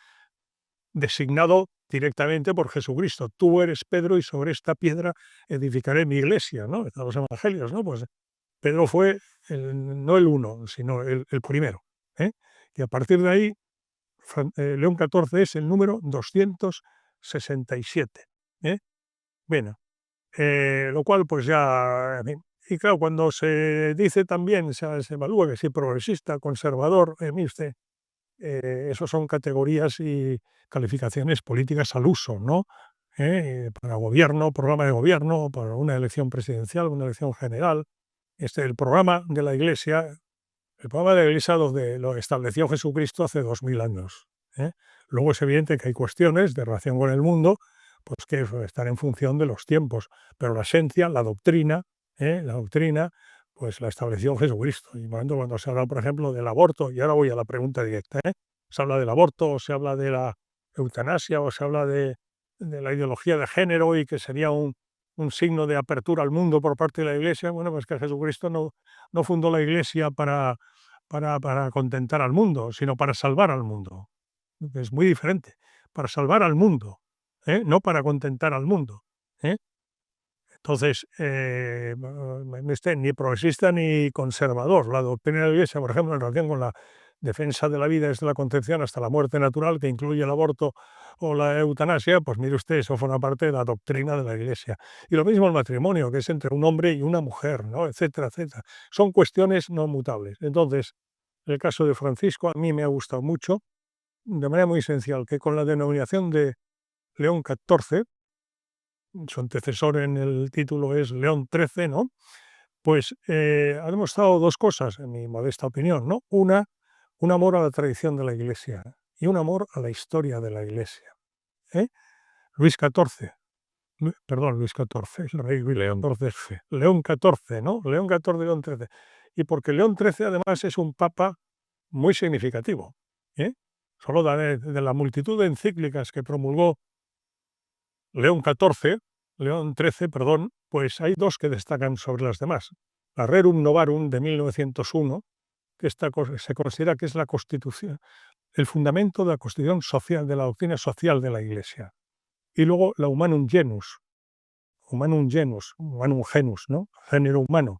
designado directamente por Jesucristo. Tú eres Pedro y sobre esta piedra edificaré mi iglesia, ¿no? Están los evangelios, ¿no? Pues Pedro fue no el uno, sino el primero, ¿eh? Y a partir de ahí, León XIV es el número 267, ¿eh? Bueno, lo cual pues ya, en fin. Y claro, cuando se dice también, se evalúa que si progresista, conservador, mire usted, esos son categorías y calificaciones políticas al uso, ¿no? Para gobierno, programa de gobierno, para una elección presidencial, una elección general. El programa de la Iglesia, el programa de la Iglesia lo estableció Jesucristo hace 2000 años, ¿eh? Luego es evidente que hay cuestiones de relación con el mundo, pues que están en función de los tiempos, pero la esencia, la doctrina, pues la estableció Jesucristo. Y cuando se habla, por ejemplo, del aborto, y ahora voy a la pregunta directa, se habla del aborto, o se habla de la eutanasia, o se habla de la ideología de género y que sería un signo de apertura al mundo por parte de la Iglesia. Bueno, pues que Jesucristo no fundó la Iglesia para contentar al mundo, sino para salvar al mundo. Es muy diferente. Para salvar al mundo, no para contentar al mundo, ¿eh? Entonces, ni progresista ni conservador. La doctrina de la Iglesia, por ejemplo, en relación con la defensa de la vida desde la concepción hasta la muerte natural, que incluye el aborto o la eutanasia, pues mire usted, eso forma parte de la doctrina de la Iglesia. Y lo mismo el matrimonio, que es entre un hombre y una mujer, ¿no? Etcétera, etcétera. Son cuestiones no mutables. Entonces, el caso de Francisco a mí me ha gustado mucho, de manera muy esencial, que con la denominación de León XIV, su antecesor en el título es León XIII, ¿no? Pues ha demostrado dos cosas, en mi modesta opinión, ¿no? Una, un amor a la tradición de la Iglesia y un amor a la historia de la Iglesia, ¿eh? Luis XIV, perdón, Luis XIV, el rey Luis León XIV, León XIV, ¿no? León XIV, León XIII. Y porque León XIII además es un papa muy significativo, ¿eh? Solo de la multitud de encíclicas que promulgó León XIII, perdón, pues hay dos que destacan sobre las demás. La Rerum Novarum de 1901, que se considera que es la constitución, el fundamento de la constitución social, de la doctrina social de la Iglesia. Y luego la Humanum Genus, ¿no? Género humano,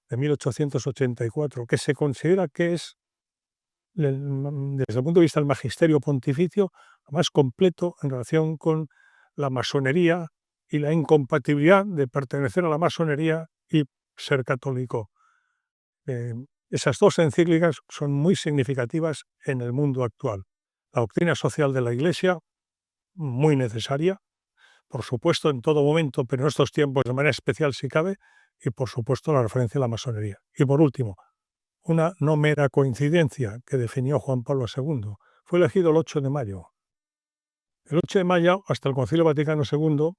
de 1884, que se considera que es, desde el punto de vista del magisterio pontificio, más completo en relación con la masonería y la incompatibilidad de pertenecer a la masonería y ser católico. Eh, Esas dos encíclicas son muy significativas en el mundo actual. La doctrina social de la Iglesia, muy necesaria, por supuesto en todo momento, pero en estos tiempos de manera especial si cabe, y por supuesto la referencia a la masonería. Y por último, una no mera coincidencia que definió Juan Pablo II. Fue elegido el 8 de mayo. El 8 de mayo, hasta el Concilio Vaticano II,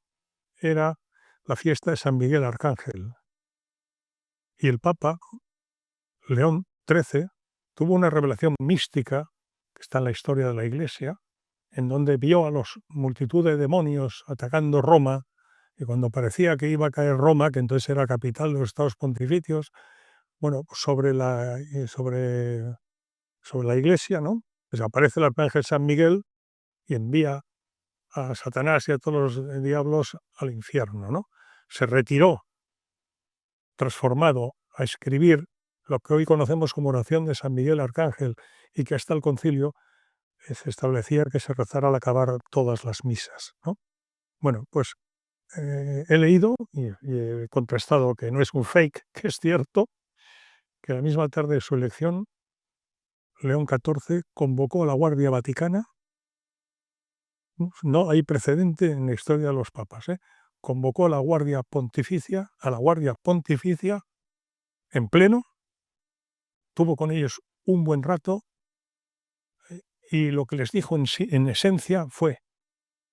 era la fiesta de San Miguel Arcángel. Y el Papa, León XIII, tuvo una revelación mística, que está en la historia de la Iglesia, en donde vio a los multitud de demonios atacando Roma, y cuando parecía que iba a caer Roma, que entonces era capital de los Estados Pontificios, bueno, sobre la Iglesia, ¿no? Pues aparece el arcángel San Miguel y envía a Satanás y a todos los diablos al infierno, ¿no? Se retiró transformado a escribir lo que hoy conocemos como oración de San Miguel Arcángel y que hasta el concilio se establecía que se rezara al acabar todas las misas, ¿no? Bueno, pues he leído y he contrastado que no es un fake, que es cierto, que la misma tarde de su elección, León XIV convocó a la Guardia Vaticana. No hay precedente en la historia de los papas, ¿eh? Convocó a la Guardia Pontificia, en pleno, tuvo con ellos un buen rato y lo que les dijo en esencia fue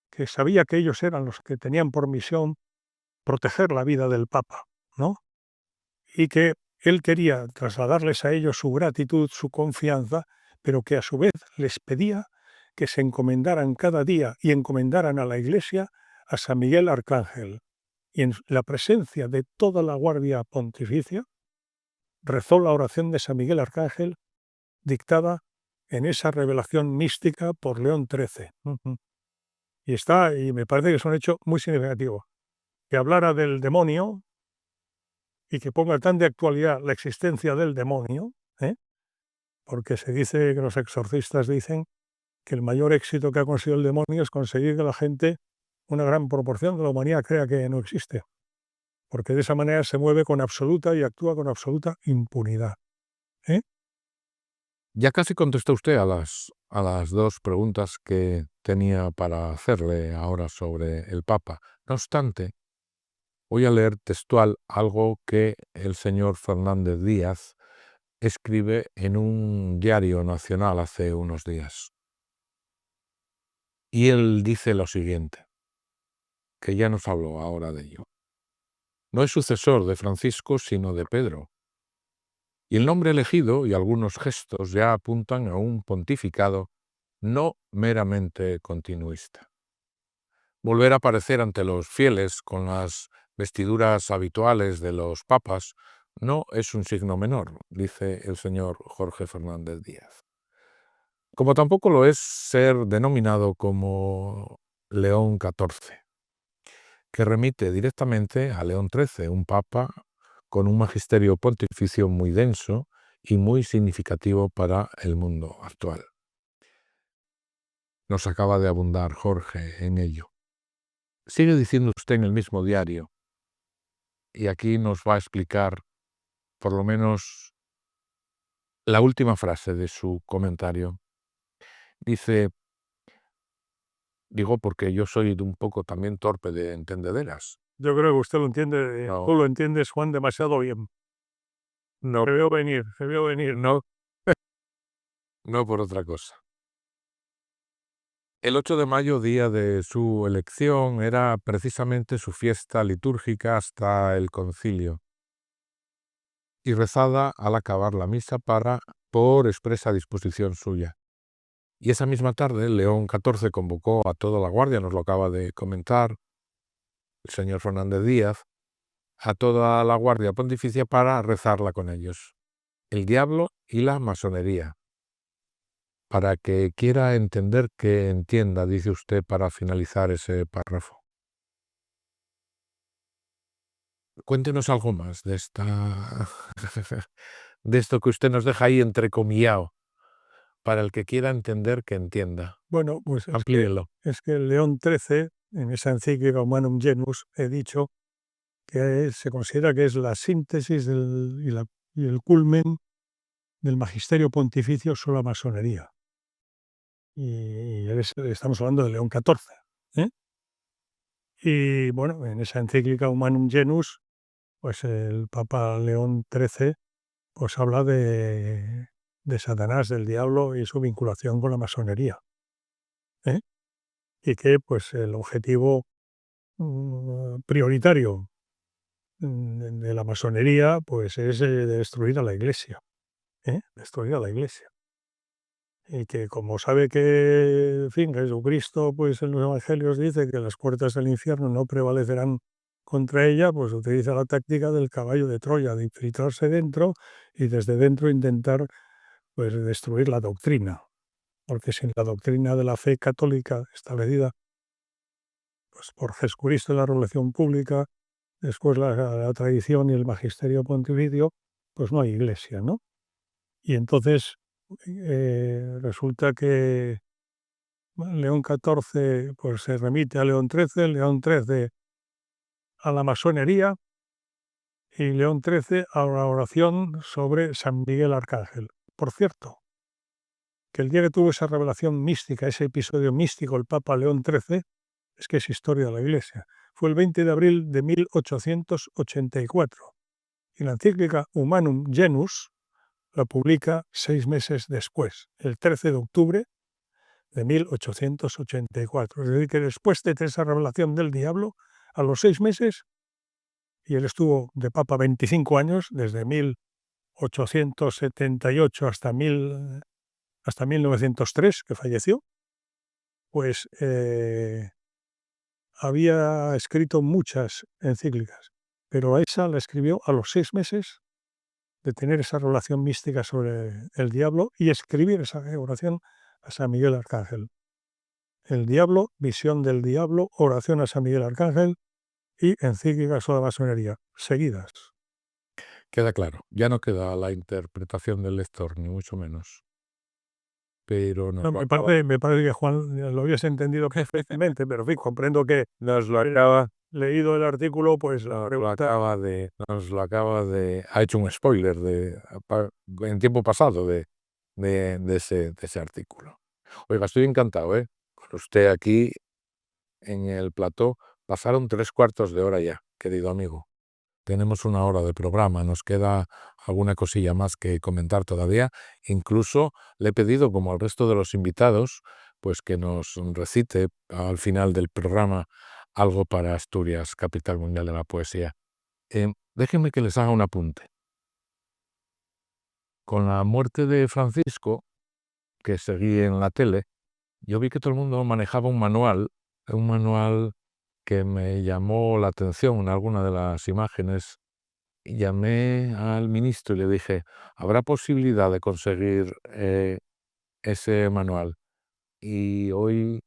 que sabía que ellos eran los que tenían por misión proteger la vida del Papa, ¿no? Y que él quería trasladarles a ellos su gratitud, su confianza, pero que a su vez les pedía que se encomendaran cada día y encomendaran a la Iglesia a San Miguel Arcángel. Y en la presencia de toda la Guardia Pontificia, rezó la oración de San Miguel Arcángel dictada en esa revelación mística por León XIII. Y me parece que es un hecho muy significativo. Que hablara del demonio y que ponga tan de actualidad la existencia del demonio, porque se dice que los exorcistas dicen que el mayor éxito que ha conseguido el demonio es conseguir que la gente, una gran proporción de la humanidad, crea que no existe, porque de esa manera se mueve con absoluta y actúa con absoluta impunidad. Ya casi contestó usted a las dos preguntas que tenía para hacerle ahora sobre el Papa. No obstante, voy a leer textual algo que el señor Fernández Díaz escribe en un diario nacional hace unos días. Y él dice lo siguiente, que ya nos habló ahora de ello. No es sucesor de Francisco, sino de Pedro. Y el nombre elegido y algunos gestos ya apuntan a un pontificado no meramente continuista. Volver a aparecer ante los fieles con las vestiduras habituales de los papas no es un signo menor, dice el señor Jorge Fernández Díaz. Como tampoco lo es ser denominado como León XIV, que remite directamente a León XIII, un papa con un magisterio pontificio muy denso y muy significativo para el mundo actual. Nos acaba de abundar Jorge en ello. Sigue diciendo usted en el mismo diario, y aquí nos va a explicar por lo menos la última frase de su comentario. Dice, digo porque yo soy un poco también torpe de entendederas. Yo creo que usted lo entiende, No. tú lo entiendes, Juan, demasiado bien. No, Se veo venir. no, no por otra cosa. El 8 de mayo, día de su elección, era precisamente su fiesta litúrgica hasta el concilio y rezada al acabar la misa por expresa disposición suya. Y esa misma tarde, León XIV convocó a toda la guardia, nos lo acaba de comentar el señor Fernández Díaz, a toda la guardia pontificia para rezarla con ellos. El diablo y la masonería. Para que quiera entender, que entienda, dice usted, para finalizar ese párrafo. Cuéntenos algo más de de esto que usted nos deja ahí entrecomillado, para el que quiera entender, que entienda. Bueno, pues Amplíelo. es que el León XIII, en esa encíclica Humanum Genus, he dicho que se considera que es la síntesis y el culmen del magisterio pontificio sobre la masonería. Y estamos hablando de León XIV. Y bueno, en esa encíclica Humanum Genus, pues el Papa León XIII pues habla de Satanás, del diablo y su vinculación con la masonería. y que pues el objetivo prioritario de la masonería pues es destruir a la Iglesia, destruir a la Iglesia. Y que como sabe que, en fin, Jesucristo pues en los evangelios dice que las puertas del infierno no prevalecerán contra ella, pues utiliza la táctica del caballo de Troya, de infiltrarse dentro y desde dentro intentar pues destruir la doctrina, porque sin la doctrina de la fe católica establecida pues, por Jesucristo en la revelación pública, después la tradición y el magisterio pontificio, pues no hay iglesia, ¿no? Y entonces resulta que León XIV pues, se remite a León XIII, León XIII a la masonería y León XIII a la oración sobre San Miguel Arcángel. Por cierto, que el día que tuvo esa revelación mística, ese episodio místico, el Papa León XIII, es que es historia de la Iglesia, fue el 20 de abril de 1884 y la encíclica Humanum Genus la publica 6 meses después, el 13 de octubre de 1884. Es decir, que después de esa revelación del diablo, a los 6 meses, y él estuvo de papa 25 años, desde 1878 hasta 1903, que falleció, pues había escrito muchas encíclicas, pero esa la escribió a los 6 meses de tener esa relación mística sobre el diablo y escribir esa oración a San Miguel Arcángel. El diablo, visión del diablo, oración a San Miguel Arcángel y encíclicas sobre la masonería, seguidas. Queda claro, ya no queda la interpretación del lector, ni mucho menos. Pero nos No, lo me acaba, parece que Juan lo hubiese entendido perfectamente, pero en fin, comprendo que nos lo acaba, leído el artículo, pues la nos lo pregunta... acaba de, nos lo acaba de, ha hecho un spoiler en tiempo pasado de ese artículo. Oiga, estoy encantado, con usted aquí en el plató. Pasaron 3/4 de hora ya, querido amigo. Tenemos 1 hora de programa, nos queda alguna cosilla más que comentar todavía. Incluso le he pedido, como al resto de los invitados, pues que nos recite al final del programa algo para Asturias, capital mundial de la poesía. Déjenme que les haga un apunte. Con la muerte de Francisco, que seguí en la tele, yo vi que todo el mundo manejaba un manual que me llamó la atención en alguna de las imágenes. Y llamé al ministro y le dije, ¿habrá posibilidad de conseguir ese manual? Y hoy,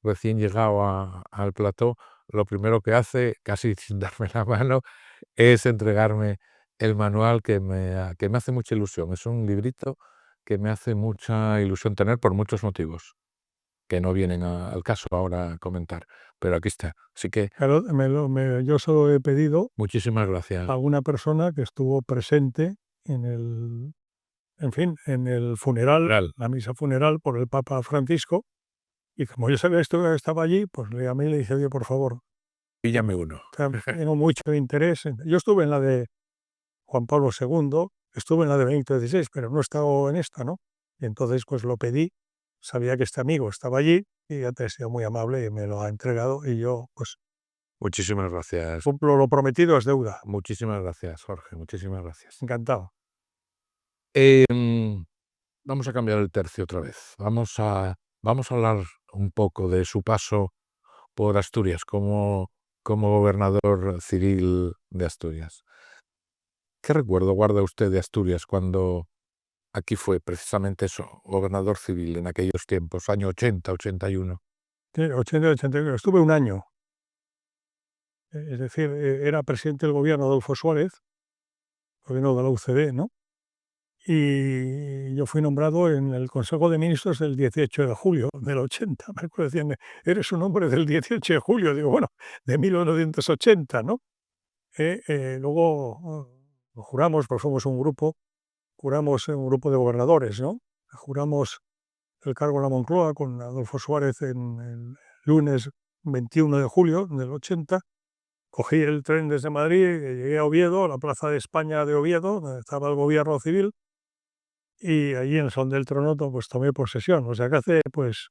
recién llegado al plató, lo primero que hace, casi sin darme la mano, es entregarme el manual que me hace mucha ilusión. Es un librito que me hace mucha ilusión tener por muchos motivos, que no vienen al caso ahora a comentar. Pero aquí está. Así que Claro, yo solo he pedido muchísimas gracias. a una persona que estuvo presente en el, en fin, en el funeral, la misa funeral por el Papa Francisco, y como yo sabía esto que estaba allí, pues le llamé y le dije, oye, por favor, Píllame uno. tengo mucho interés. Yo estuve en la de Juan Pablo II, estuve en la de Benito XVI, pero no he estado en esta, ¿no? Y entonces pues lo pedí, sabía que este amigo estaba allí y ya te ha sido muy amable y me lo ha entregado y yo pues Muchísimas gracias. cumplo lo prometido es deuda. Muchísimas gracias, Jorge. Muchísimas gracias. Encantado. Vamos a cambiar el tercio otra vez. Vamos a hablar un poco de su paso por Asturias como gobernador civil de Asturias. ¿Qué recuerdo guarda usted de Asturias cuando aquí fue precisamente eso, gobernador civil en aquellos tiempos, año 80, 81? Sí, 80-81, estuve un año. Es decir, era presidente del gobierno Adolfo Suárez, gobierno de la UCD, ¿no? Y yo fui nombrado en el Consejo de Ministros el 18 de julio del 80. Me acuerdo, decían, eres un hombre del 18 de julio. Digo, bueno, de 1980, ¿no? Luego juramos, pues somos un grupo, juramos un grupo de gobernadores, ¿no? Juramos el cargo en la Moncloa con Adolfo Suárez en el lunes 21 de julio del 80. Cogí el tren desde Madrid, llegué a Oviedo, a la Plaza de España de Oviedo, donde estaba el gobierno civil, y allí en el Salón del Trono pues tomé posesión. O sea que hace pues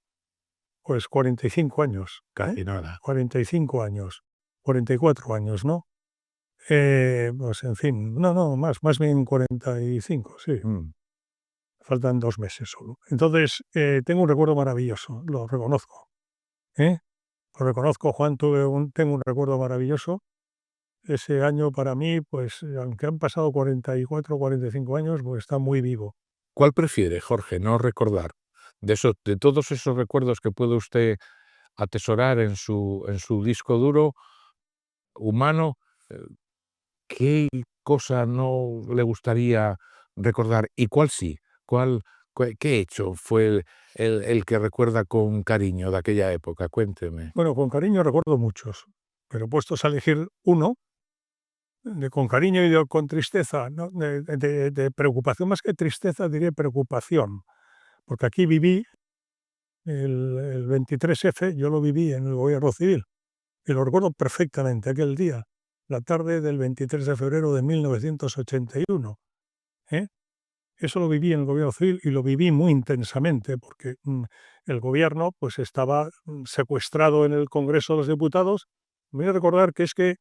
Pues 45 años, Casi nada. 45 años, 44 años, ¿no? Pues en fin, no, más bien 45, sí. Faltan 2 meses solo. Entonces, tengo un recuerdo maravilloso, lo reconozco, ¿eh? Lo reconozco, Juan, tengo un recuerdo maravilloso. Ese año para mí, pues, aunque han pasado 44, 45 años, pues está muy vivo. ¿Cuál prefiere, Jorge, no recordar? De todos esos recuerdos que puede usted atesorar en su disco duro humano, eh, ¿qué cosa no le gustaría recordar? ¿Y cuál sí? ¿Qué hecho fue el que recuerda con cariño de aquella época? Cuénteme. Bueno, con cariño recuerdo muchos, pero puestos a elegir uno, con cariño con tristeza, ¿no? De preocupación, más que tristeza, diré preocupación, porque aquí viví el 23F, yo lo viví en el gobierno civil, y lo recuerdo perfectamente, aquel día, la tarde del 23 de febrero de 1981, ¿eh? Eso lo viví en el gobierno civil y lo viví muy intensamente, porque el gobierno pues, estaba secuestrado en el Congreso de los Diputados. Voy a recordar que es que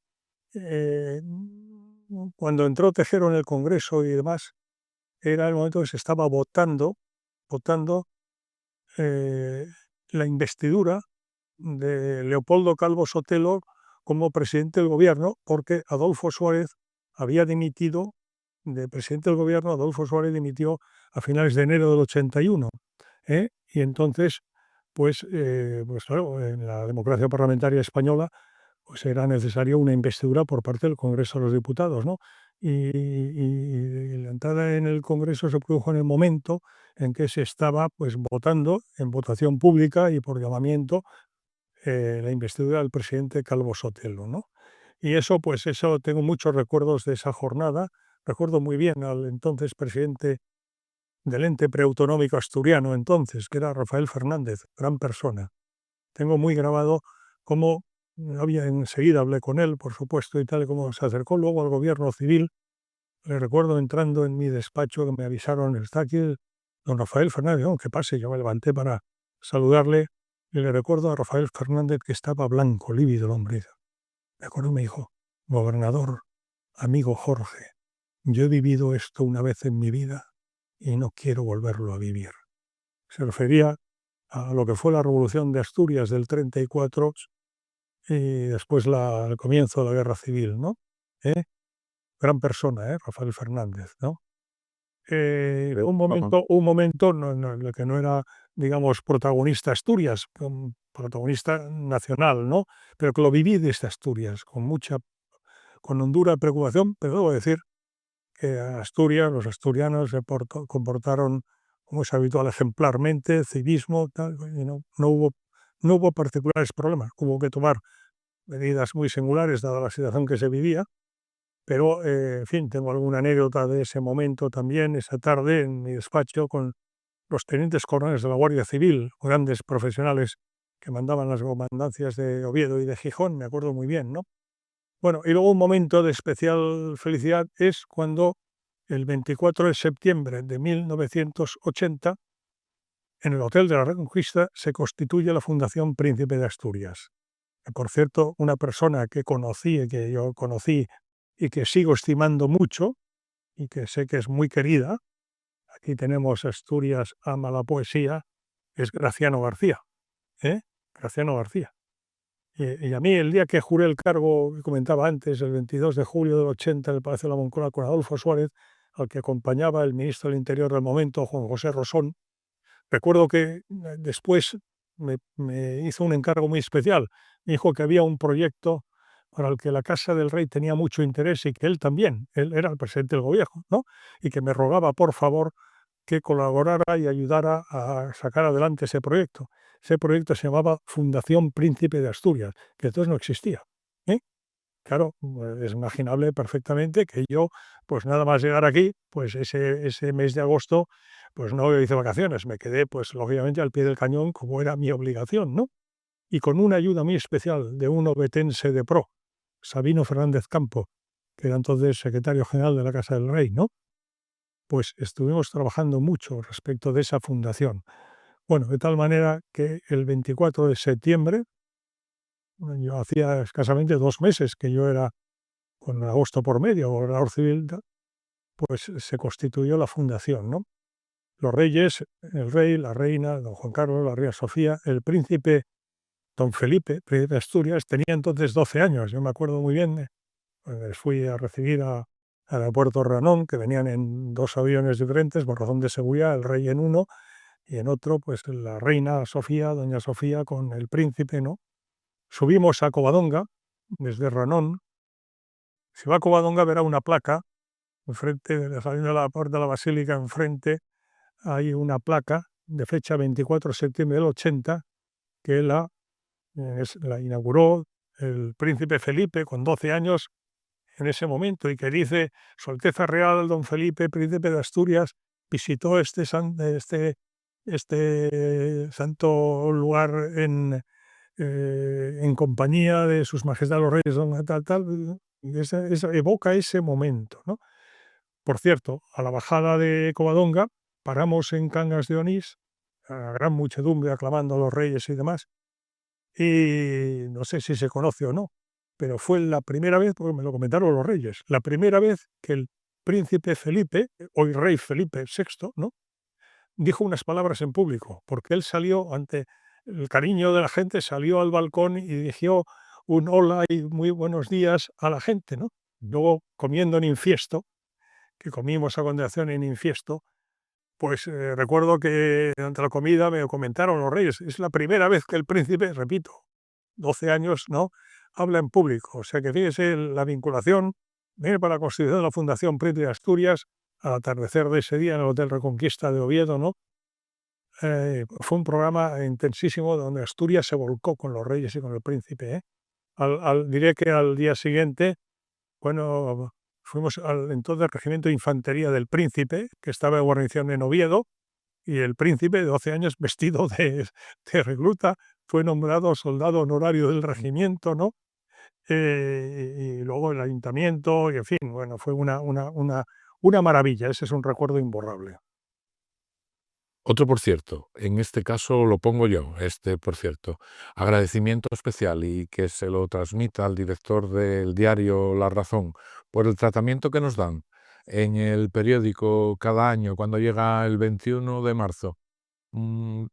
cuando entró Tejero en el Congreso y demás, era el momento que se estaba votando eh, la investidura de Leopoldo Calvo Sotelo como presidente del gobierno, porque Adolfo Suárez había dimitido de presidente del gobierno. Adolfo Suárez dimitió a finales de enero del 81, ¿eh? Y entonces, pues claro, en la democracia parlamentaria española pues era necesaria una investidura por parte del Congreso de los Diputados, ¿no? Y la entrada en el Congreso se produjo en el momento en que se estaba pues votando en votación pública y por llamamiento la investidura del presidente Calvo Sotelo, ¿no? Y eso, pues eso, tengo muchos recuerdos de esa jornada. Recuerdo muy bien al entonces presidente del ente preautonómico asturiano entonces, que era Rafael Fernández, gran persona. Tengo muy grabado cómo enseguida hablé con él, por supuesto, y tal, y cómo se acercó luego al gobierno civil. Le recuerdo entrando en mi despacho que me avisaron, está aquí don Rafael Fernández, que pase, yo me levanté para saludarle, y le recuerdo a Rafael Fernández que estaba blanco, lívido el hombre. Me acuerdo y me dijo, gobernador, amigo Jorge, yo he vivido esto una vez en mi vida y no quiero volverlo a vivir. Se refería a lo que fue la Revolución de Asturias del 34 y después el comienzo de la Guerra Civil, ¿no? Gran persona, Rafael Fernández, ¿no? Un momento en el que no era, digamos, protagonista Asturias, protagonista nacional, ¿no? Pero que lo viví desde Asturias, con hondura preocupación, pero debo decir que Asturias, los asturianos se comportaron, como es habitual, ejemplarmente, civismo, tal, y no hubo particulares problemas. Hubo que tomar medidas muy singulares, dada la situación que se vivía, pero, en fin, tengo alguna anécdota de ese momento también, esa tarde en mi despacho con los tenientes coroneles de la Guardia Civil, grandes profesionales que mandaban las comandancias de Oviedo y de Gijón, me acuerdo muy bien, ¿no? Bueno, y luego un momento de especial felicidad es cuando el 24 de septiembre de 1980, en el Hotel de la Reconquista, se constituye la Fundación Príncipe de Asturias. Que, por cierto, una persona que yo conocí y que sigo estimando mucho y que sé que es muy querida, aquí tenemos Asturias ama la poesía, es Graciano García, ¿eh? Graciano García. Y a mí, el día que juré el cargo que comentaba antes, el 22 de julio del 80, en el Palacio de la Moncloa con Adolfo Suárez, al que acompañaba el ministro del Interior del momento, Juan José Rosón, recuerdo que después me hizo un encargo muy especial. Me dijo que había un proyecto para el que la Casa del Rey tenía mucho interés y que él también, él era el presidente del gobierno, ¿no? Y que me rogaba, por favor, que colaborara y ayudara a sacar adelante ese proyecto. Ese proyecto se llamaba Fundación Príncipe de Asturias, que entonces no existía, ¿eh? Claro, es imaginable perfectamente que yo, pues nada más llegar aquí, pues ese mes de agosto, pues no hice vacaciones, me quedé, pues lógicamente al pie del cañón, como era mi obligación, ¿no? Y con una ayuda muy especial de un obetense de pro, Sabino Fernández Campo, que era entonces secretario general de la Casa del Rey, ¿no? Pues estuvimos trabajando mucho respecto de esa fundación, Bueno, de tal manera que el 24 de septiembre, yo hacía escasamente 2 meses que yo era, con agosto por medio, gobernador civil, pues se constituyó la fundación, ¿no? Los reyes, el rey, la reina, don Juan Carlos, la reina Sofía, el príncipe don Felipe, príncipe de Asturias, tenía entonces 12 años. Yo me acuerdo muy bien, les fui a recibir al aeropuerto Ranón, que venían en 2 aviones diferentes por razón de seguridad, el rey en uno y en otro, pues la reina Sofía, doña Sofía, con el príncipe, ¿no? Subimos a Covadonga, desde Ranón. Si va a Covadonga verá una placa, enfrente, saliendo de la puerta de la basílica, enfrente hay una placa de fecha 24 de septiembre del 80, que la inauguró el príncipe Felipe con 12 años en ese momento, y que dice: Su Alteza Real don Felipe, príncipe de Asturias, visitó este santo lugar en compañía de sus majestades los reyes, tal, tal, y evoca ese momento, ¿no? Por cierto, a la bajada de Covadonga paramos en Cangas de Onís, a gran muchedumbre aclamando a los reyes y demás, y no sé si se conoce o no, pero fue la primera vez, porque me lo comentaron los reyes, la primera vez que el príncipe Felipe, hoy rey Felipe VI, ¿no?, dijo unas palabras en público, porque él salió ante el cariño de la gente, salió al balcón y dirigió un hola y muy buenos días a la gente, ¿no? Luego, comiendo en Infiesto, que comimos a continuación en Infiesto, pues recuerdo que durante la comida me comentaron los reyes: es la primera vez que el príncipe, repito, 12 años, ¿no?, habla en público. O sea que fíjese la vinculación, viene para la constitución de la Fundación Príncipe de Asturias, al atardecer de ese día en el Hotel Reconquista de Oviedo, ¿no? Fue un programa intensísimo donde Asturias se volcó con los reyes y con el príncipe, ¿eh? Diré que al día siguiente, bueno, fuimos al entonces Regimiento de Infantería del Príncipe, que estaba en guarnición en Oviedo, y el príncipe de 12 años, vestido de recluta, fue nombrado soldado honorario del regimiento, ¿no? Y luego el ayuntamiento, y en fin, bueno, fue una maravilla. Ese es un recuerdo imborrable. Otro, por cierto, en este caso lo pongo yo, por cierto, agradecimiento especial y que se lo transmita al director del diario La Razón por el tratamiento que nos dan en el periódico cada año cuando llega el 21 de marzo. Mm,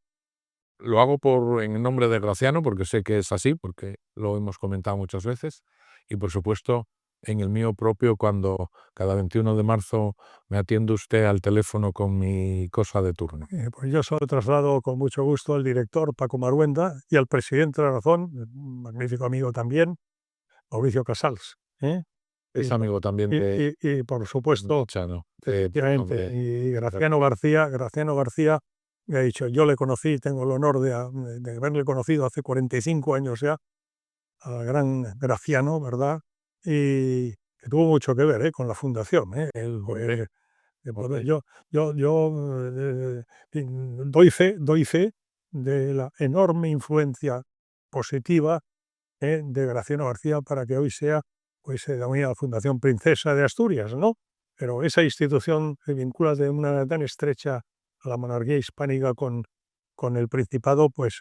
Lo hago en nombre de Graciano, porque sé que es así, porque lo hemos comentado muchas veces, y por supuesto en el mío propio cuando cada 21 de marzo me atiende usted al teléfono con mi cosa de turno. Pues yo se lo traslado con mucho gusto al director Paco Maruenda y al presidente de La Razón, un magnífico amigo también, Mauricio Casals, ¿eh? Es amigo también Y por supuesto, Chano, perdón, efectivamente, y Graciano García, me ha dicho: yo le conocí, tengo el honor de haberle conocido hace 45 años ya, al gran Graciano, ¿verdad? Y que tuvo mucho que ver, con la fundación, ¿eh? Él hombre, fue, hombre. doy fe de la enorme influencia positiva, de Graciano García para que hoy sea, pues, la Fundación Princesa de Asturias, ¿no? Pero esa institución se vincula de una manera tan estrecha a la monarquía hispánica con el Principado, pues,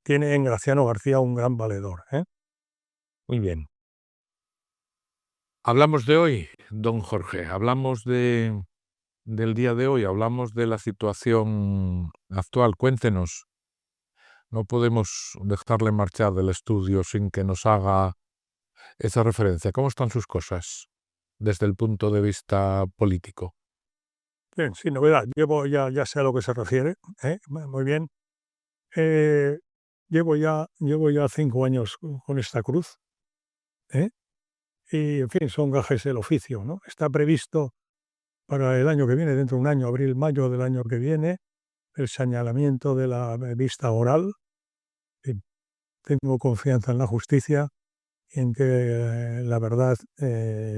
tiene en Graciano García un gran valedor, ¿eh? Muy bien. Hablamos de hoy, don Jorge, hablamos del día de hoy, hablamos de la situación actual. Cuéntenos, no podemos dejarle marchar del estudio sin que nos haga esa referencia. ¿Cómo están sus cosas desde el punto de vista político? Bien, sin novedad, ya sé a lo que se refiere, muy bien. Eh, llevo ya 5 años con esta cruz, ¿eh? Y, en fin, son gajes del oficio, ¿no? Está previsto para el año que viene, dentro de un año, abril, mayo del año que viene, el señalamiento de la vista oral. Y tengo confianza en la justicia y en que la verdad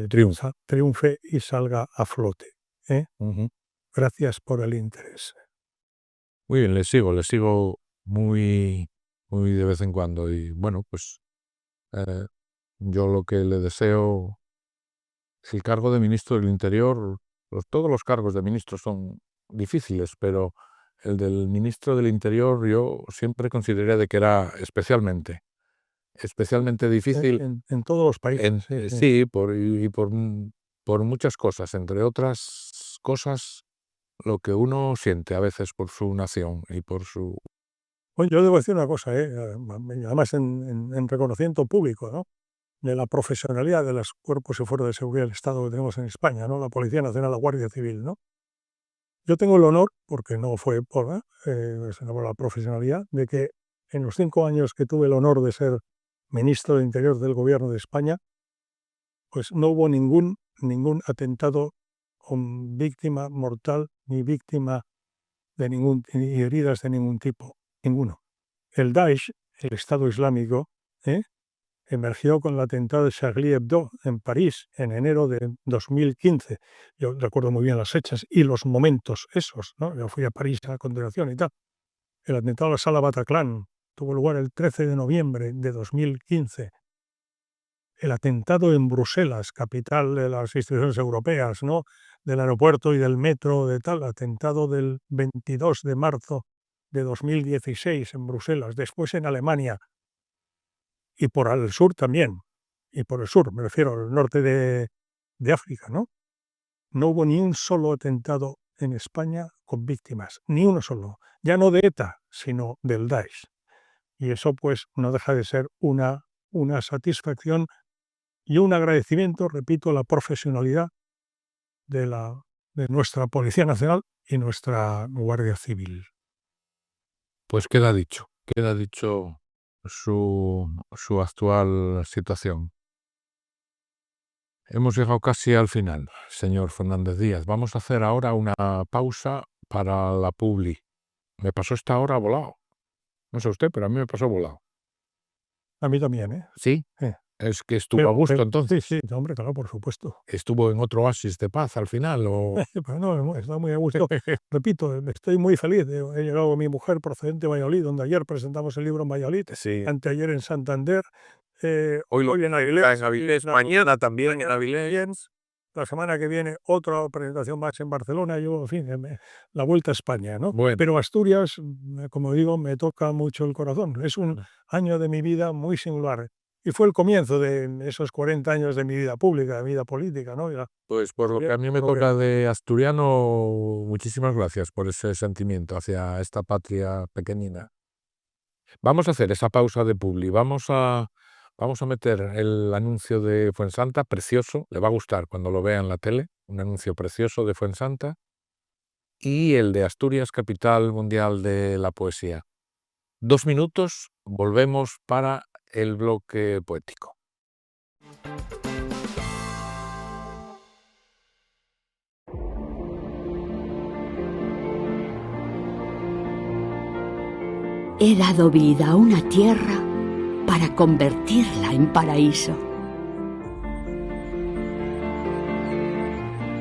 triunfe y salga a flote, ¿eh? Ujú. Gracias por el interés. Muy bien, le sigo muy, muy de vez en cuando y bueno, pues eh, yo lo que le deseo, el cargo de ministro del Interior, todos los cargos de ministro son difíciles, pero el del ministro del Interior, yo siempre consideré de que era especialmente difícil. En todos los países. Sí, por muchas cosas, entre otras cosas, lo que uno siente a veces por su nación y por su... Bueno, yo debo decir una cosa, además en reconocimiento público, ¿no?, de la profesionalidad de los cuerpos y fuerzas de seguridad del Estado que tenemos en España, ¿no?, la Policía Nacional, la Guardia Civil, ¿no? Yo tengo el honor, porque no fue sino por la profesionalidad, de que en los 5 años que tuve el honor de ser ministro de Interior del Gobierno de España, pues no hubo ningún atentado con víctima mortal, ni víctima de ni heridas de ningún tipo, ninguno. El Daesh, el Estado Islámico, emergió con el atentado de Charlie Hebdo en París en enero de 2015. Yo recuerdo muy bien las fechas y los momentos esos, ¿no? Yo fui a París a continuación y tal. El atentado a la Sala Bataclan tuvo lugar el 13 de noviembre de 2015. El atentado en Bruselas, capital de las instituciones europeas, ¿no?, del aeropuerto y del metro, de tal, atentado del 22 de marzo de 2016 en Bruselas, después en Alemania y por el sur también, y por el sur, me refiero al norte de África, ¿no? No hubo ni un solo atentado en España con víctimas, ni uno solo, ya no de ETA, sino del Daesh. Y eso pues no deja de ser una satisfacción y un agradecimiento, repito, a la profesionalidad de nuestra Policía Nacional y nuestra Guardia Civil. Pues queda dicho su actual situación. Hemos llegado casi al final, señor Fernández Díaz. Vamos a hacer ahora una pausa para la publi. Me pasó esta hora volado. No sé usted, pero a mí me pasó volado. A mí también, ¿eh? ¿Sí? Es que estuvo a gusto entonces. Sí, hombre, claro, por supuesto. ¿Estuvo en otro oasis de paz al final o...? Pues no, estaba muy a gusto. Repito, estoy muy feliz. He llegado con mi mujer procedente de Valladolid, donde ayer presentamos el libro en Valladolid, Sí. anteayer en Santander, Hoy en Avilés, en Avilés, mañana también en Avilés. la semana que viene otra presentación más en Barcelona. Yo, en fin, la vuelta a España, ¿no? Bueno. Pero Asturias, como digo, me toca mucho el corazón. Es un año de mi vida muy singular. Y fue el comienzo de esos 40 años de mi vida pública, de mi vida política, ¿no? Pues por lo que a mí me toca de asturiano, muchísimas gracias por ese sentimiento hacia esta patria pequeñina. Vamos a hacer esa pausa de publi. Vamos a meter el anuncio de Fuensanta, precioso. Le va a gustar cuando lo vea en la tele. Un anuncio precioso de Fuensanta. Y el de Asturias, capital mundial de la poesía. 2 minutos, volvemos para el bloque poético. He dado vida a una tierra para convertirla en paraíso.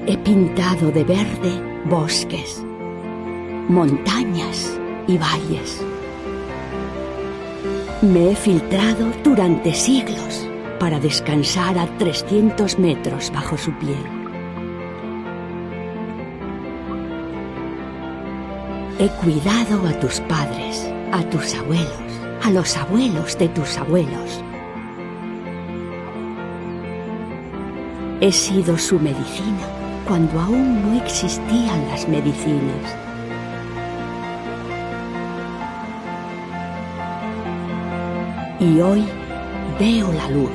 He pintado de verde bosques, montañas y valles. Me he filtrado durante siglos para descansar a 300 metros bajo su piel. He cuidado a tus padres, a tus abuelos, a los abuelos de tus abuelos. He sido su medicina cuando aún no existían las medicinas. Y hoy veo la luz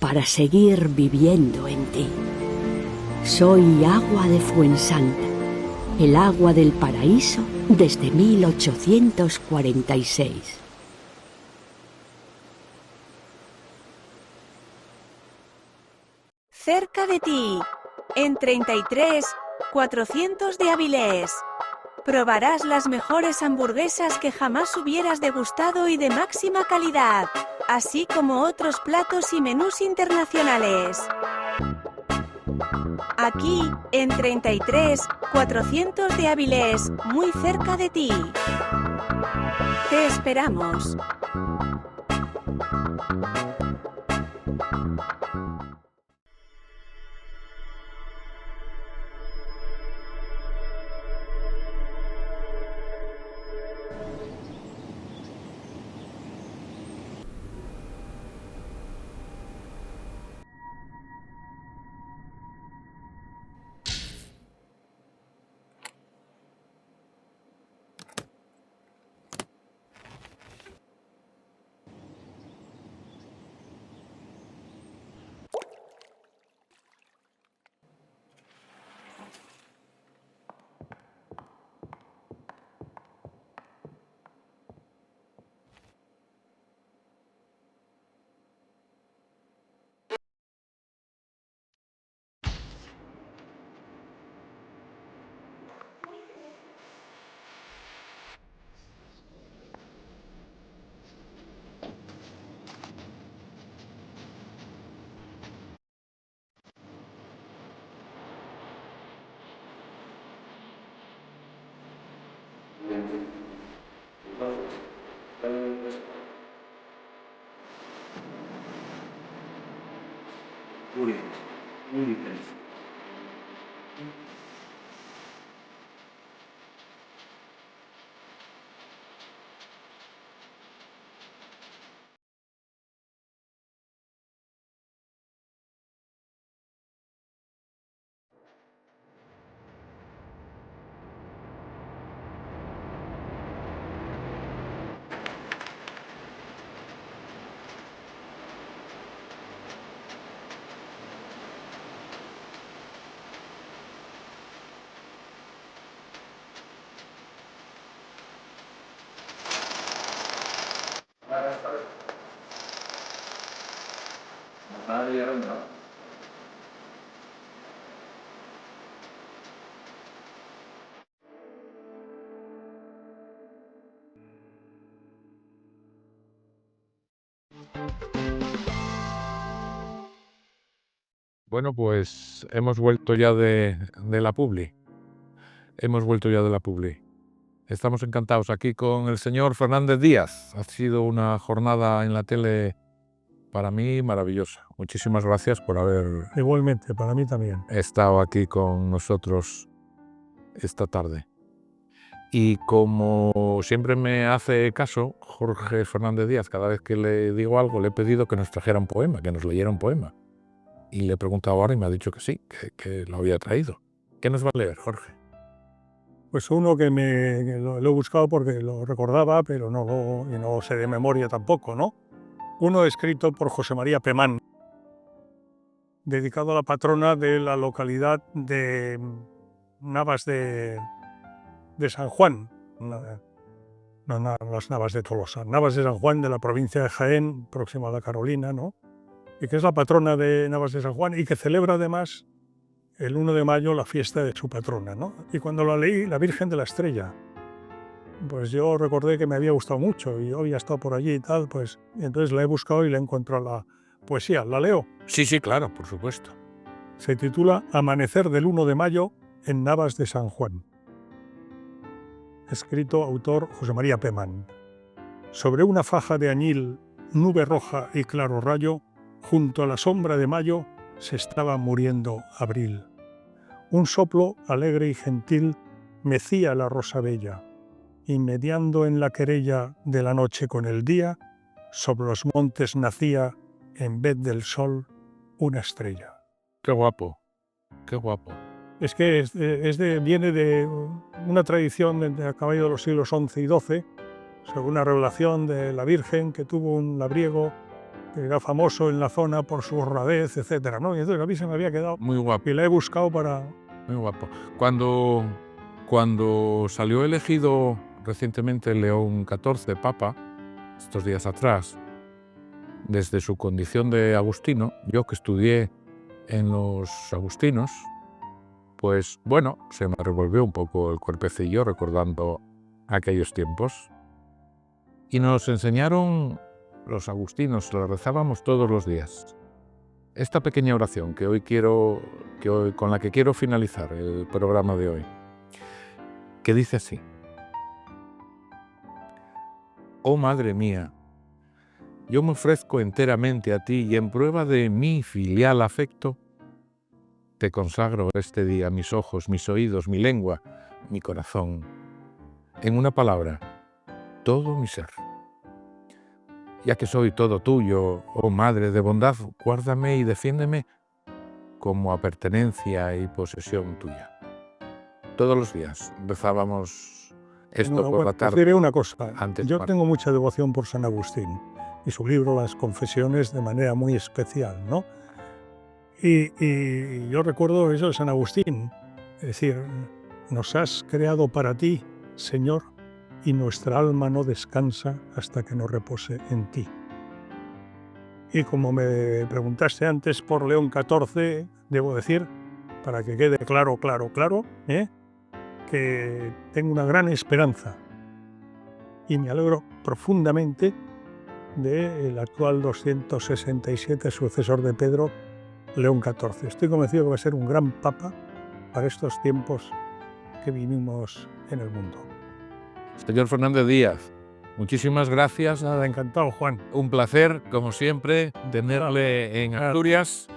para seguir viviendo en ti. Soy agua de Fuensanta, el agua del paraíso desde 1846. Cerca de ti, en 33 400 de Avilés. Probarás las mejores hamburguesas que jamás hubieras degustado y de máxima calidad, así como otros platos y menús internacionales. Aquí, en 33 400 de Avilés, muy cerca de ti. Te esperamos. Bueno, pues hemos vuelto ya de la publi. Estamos encantados aquí con el señor Fernández Díaz. Ha sido una jornada en la tele para mí maravillosa. Muchísimas gracias por haber Igualmente, para mí también. estado aquí con nosotros esta tarde. Y como siempre me hace caso Jorge Fernández Díaz, cada vez que le digo algo le he pedido que nos trajera un poema, que nos leyera un poema. Y le he preguntado ahora y me ha dicho que sí, que lo había traído. ¿Qué nos va a leer, Jorge? Pues uno que lo he buscado porque lo recordaba, pero no sé de memoria tampoco, ¿no? Uno escrito por José María Pemán, dedicado a la patrona de la localidad de Navas de San Juan. No las Navas de Tolosa, Navas de San Juan, de la provincia de Jaén, próxima a la Carolina, ¿no? Y que es la patrona de Navas de San Juan y que celebra además el 1 de mayo la fiesta de su patrona, ¿no? Y cuando la leí, la Virgen de la Estrella, pues yo recordé que me había gustado mucho y yo había estado por allí y tal, pues y entonces la he buscado y la he encontrado la poesía. ¿La leo? Sí, claro, por supuesto. Se titula Amanecer del 1 de mayo en Navas de San Juan. Escrito autor José María Pemán. Sobre una faja de añil, nube roja y claro rayo, junto a la sombra de mayo, se estaba muriendo abril. Un soplo alegre y gentil mecía la rosa bella, y mediando en la querella de la noche con el día, sobre los montes nacía, en vez del sol, una estrella. Qué guapo, qué guapo. Es que viene de una tradición de a caballo de los siglos XI y XII, según una revelación de la Virgen que tuvo un labriego que era famoso en la zona por su honradez, etcétera, ¿no? Y entonces a mí se me había quedado Muy guapo, y la he buscado para... muy guapo. Cuando salió elegido recientemente León XIV Papa, estos días atrás, desde su condición de agustino, yo que estudié en los agustinos, pues bueno, se me revolvió un poco el cuerpecillo recordando aquellos tiempos. Y nos enseñaron los agustinos, la rezábamos todos los días. Esta pequeña oración con la que quiero finalizar el programa de hoy, que dice así: Oh Madre mía, yo me ofrezco enteramente a ti y en prueba de mi filial afecto, te consagro este día mis ojos, mis oídos, mi lengua, mi corazón. En una palabra, todo mi ser. Ya que soy todo tuyo, oh Madre de bondad, guárdame y defiéndeme como a pertenencia y posesión tuya. Todos los días rezábamos esto por la tarde. Os diré una cosa, yo para... tengo mucha devoción por San Agustín y su libro Las Confesiones de manera muy especial, ¿no? Y yo recuerdo eso de San Agustín, es decir, nos has creado para ti, Señor, y nuestra alma no descansa hasta que no repose en ti. Y como me preguntaste antes por León XIV, debo decir, para que quede claro, que tengo una gran esperanza y me alegro profundamente del actual 267 sucesor de Pedro, León XIV. Estoy convencido que va a ser un gran papa para estos tiempos que vivimos en el mundo. Señor Fernández Díaz, muchísimas gracias. Nada, encantado, Juan. Un placer, como siempre, tenerle en Asturias,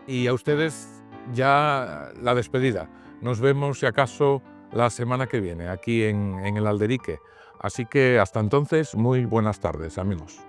y a ustedes ya la despedida. Nos vemos, si acaso, la semana que viene, aquí en el Alderique. Así que hasta entonces, muy buenas tardes, amigos.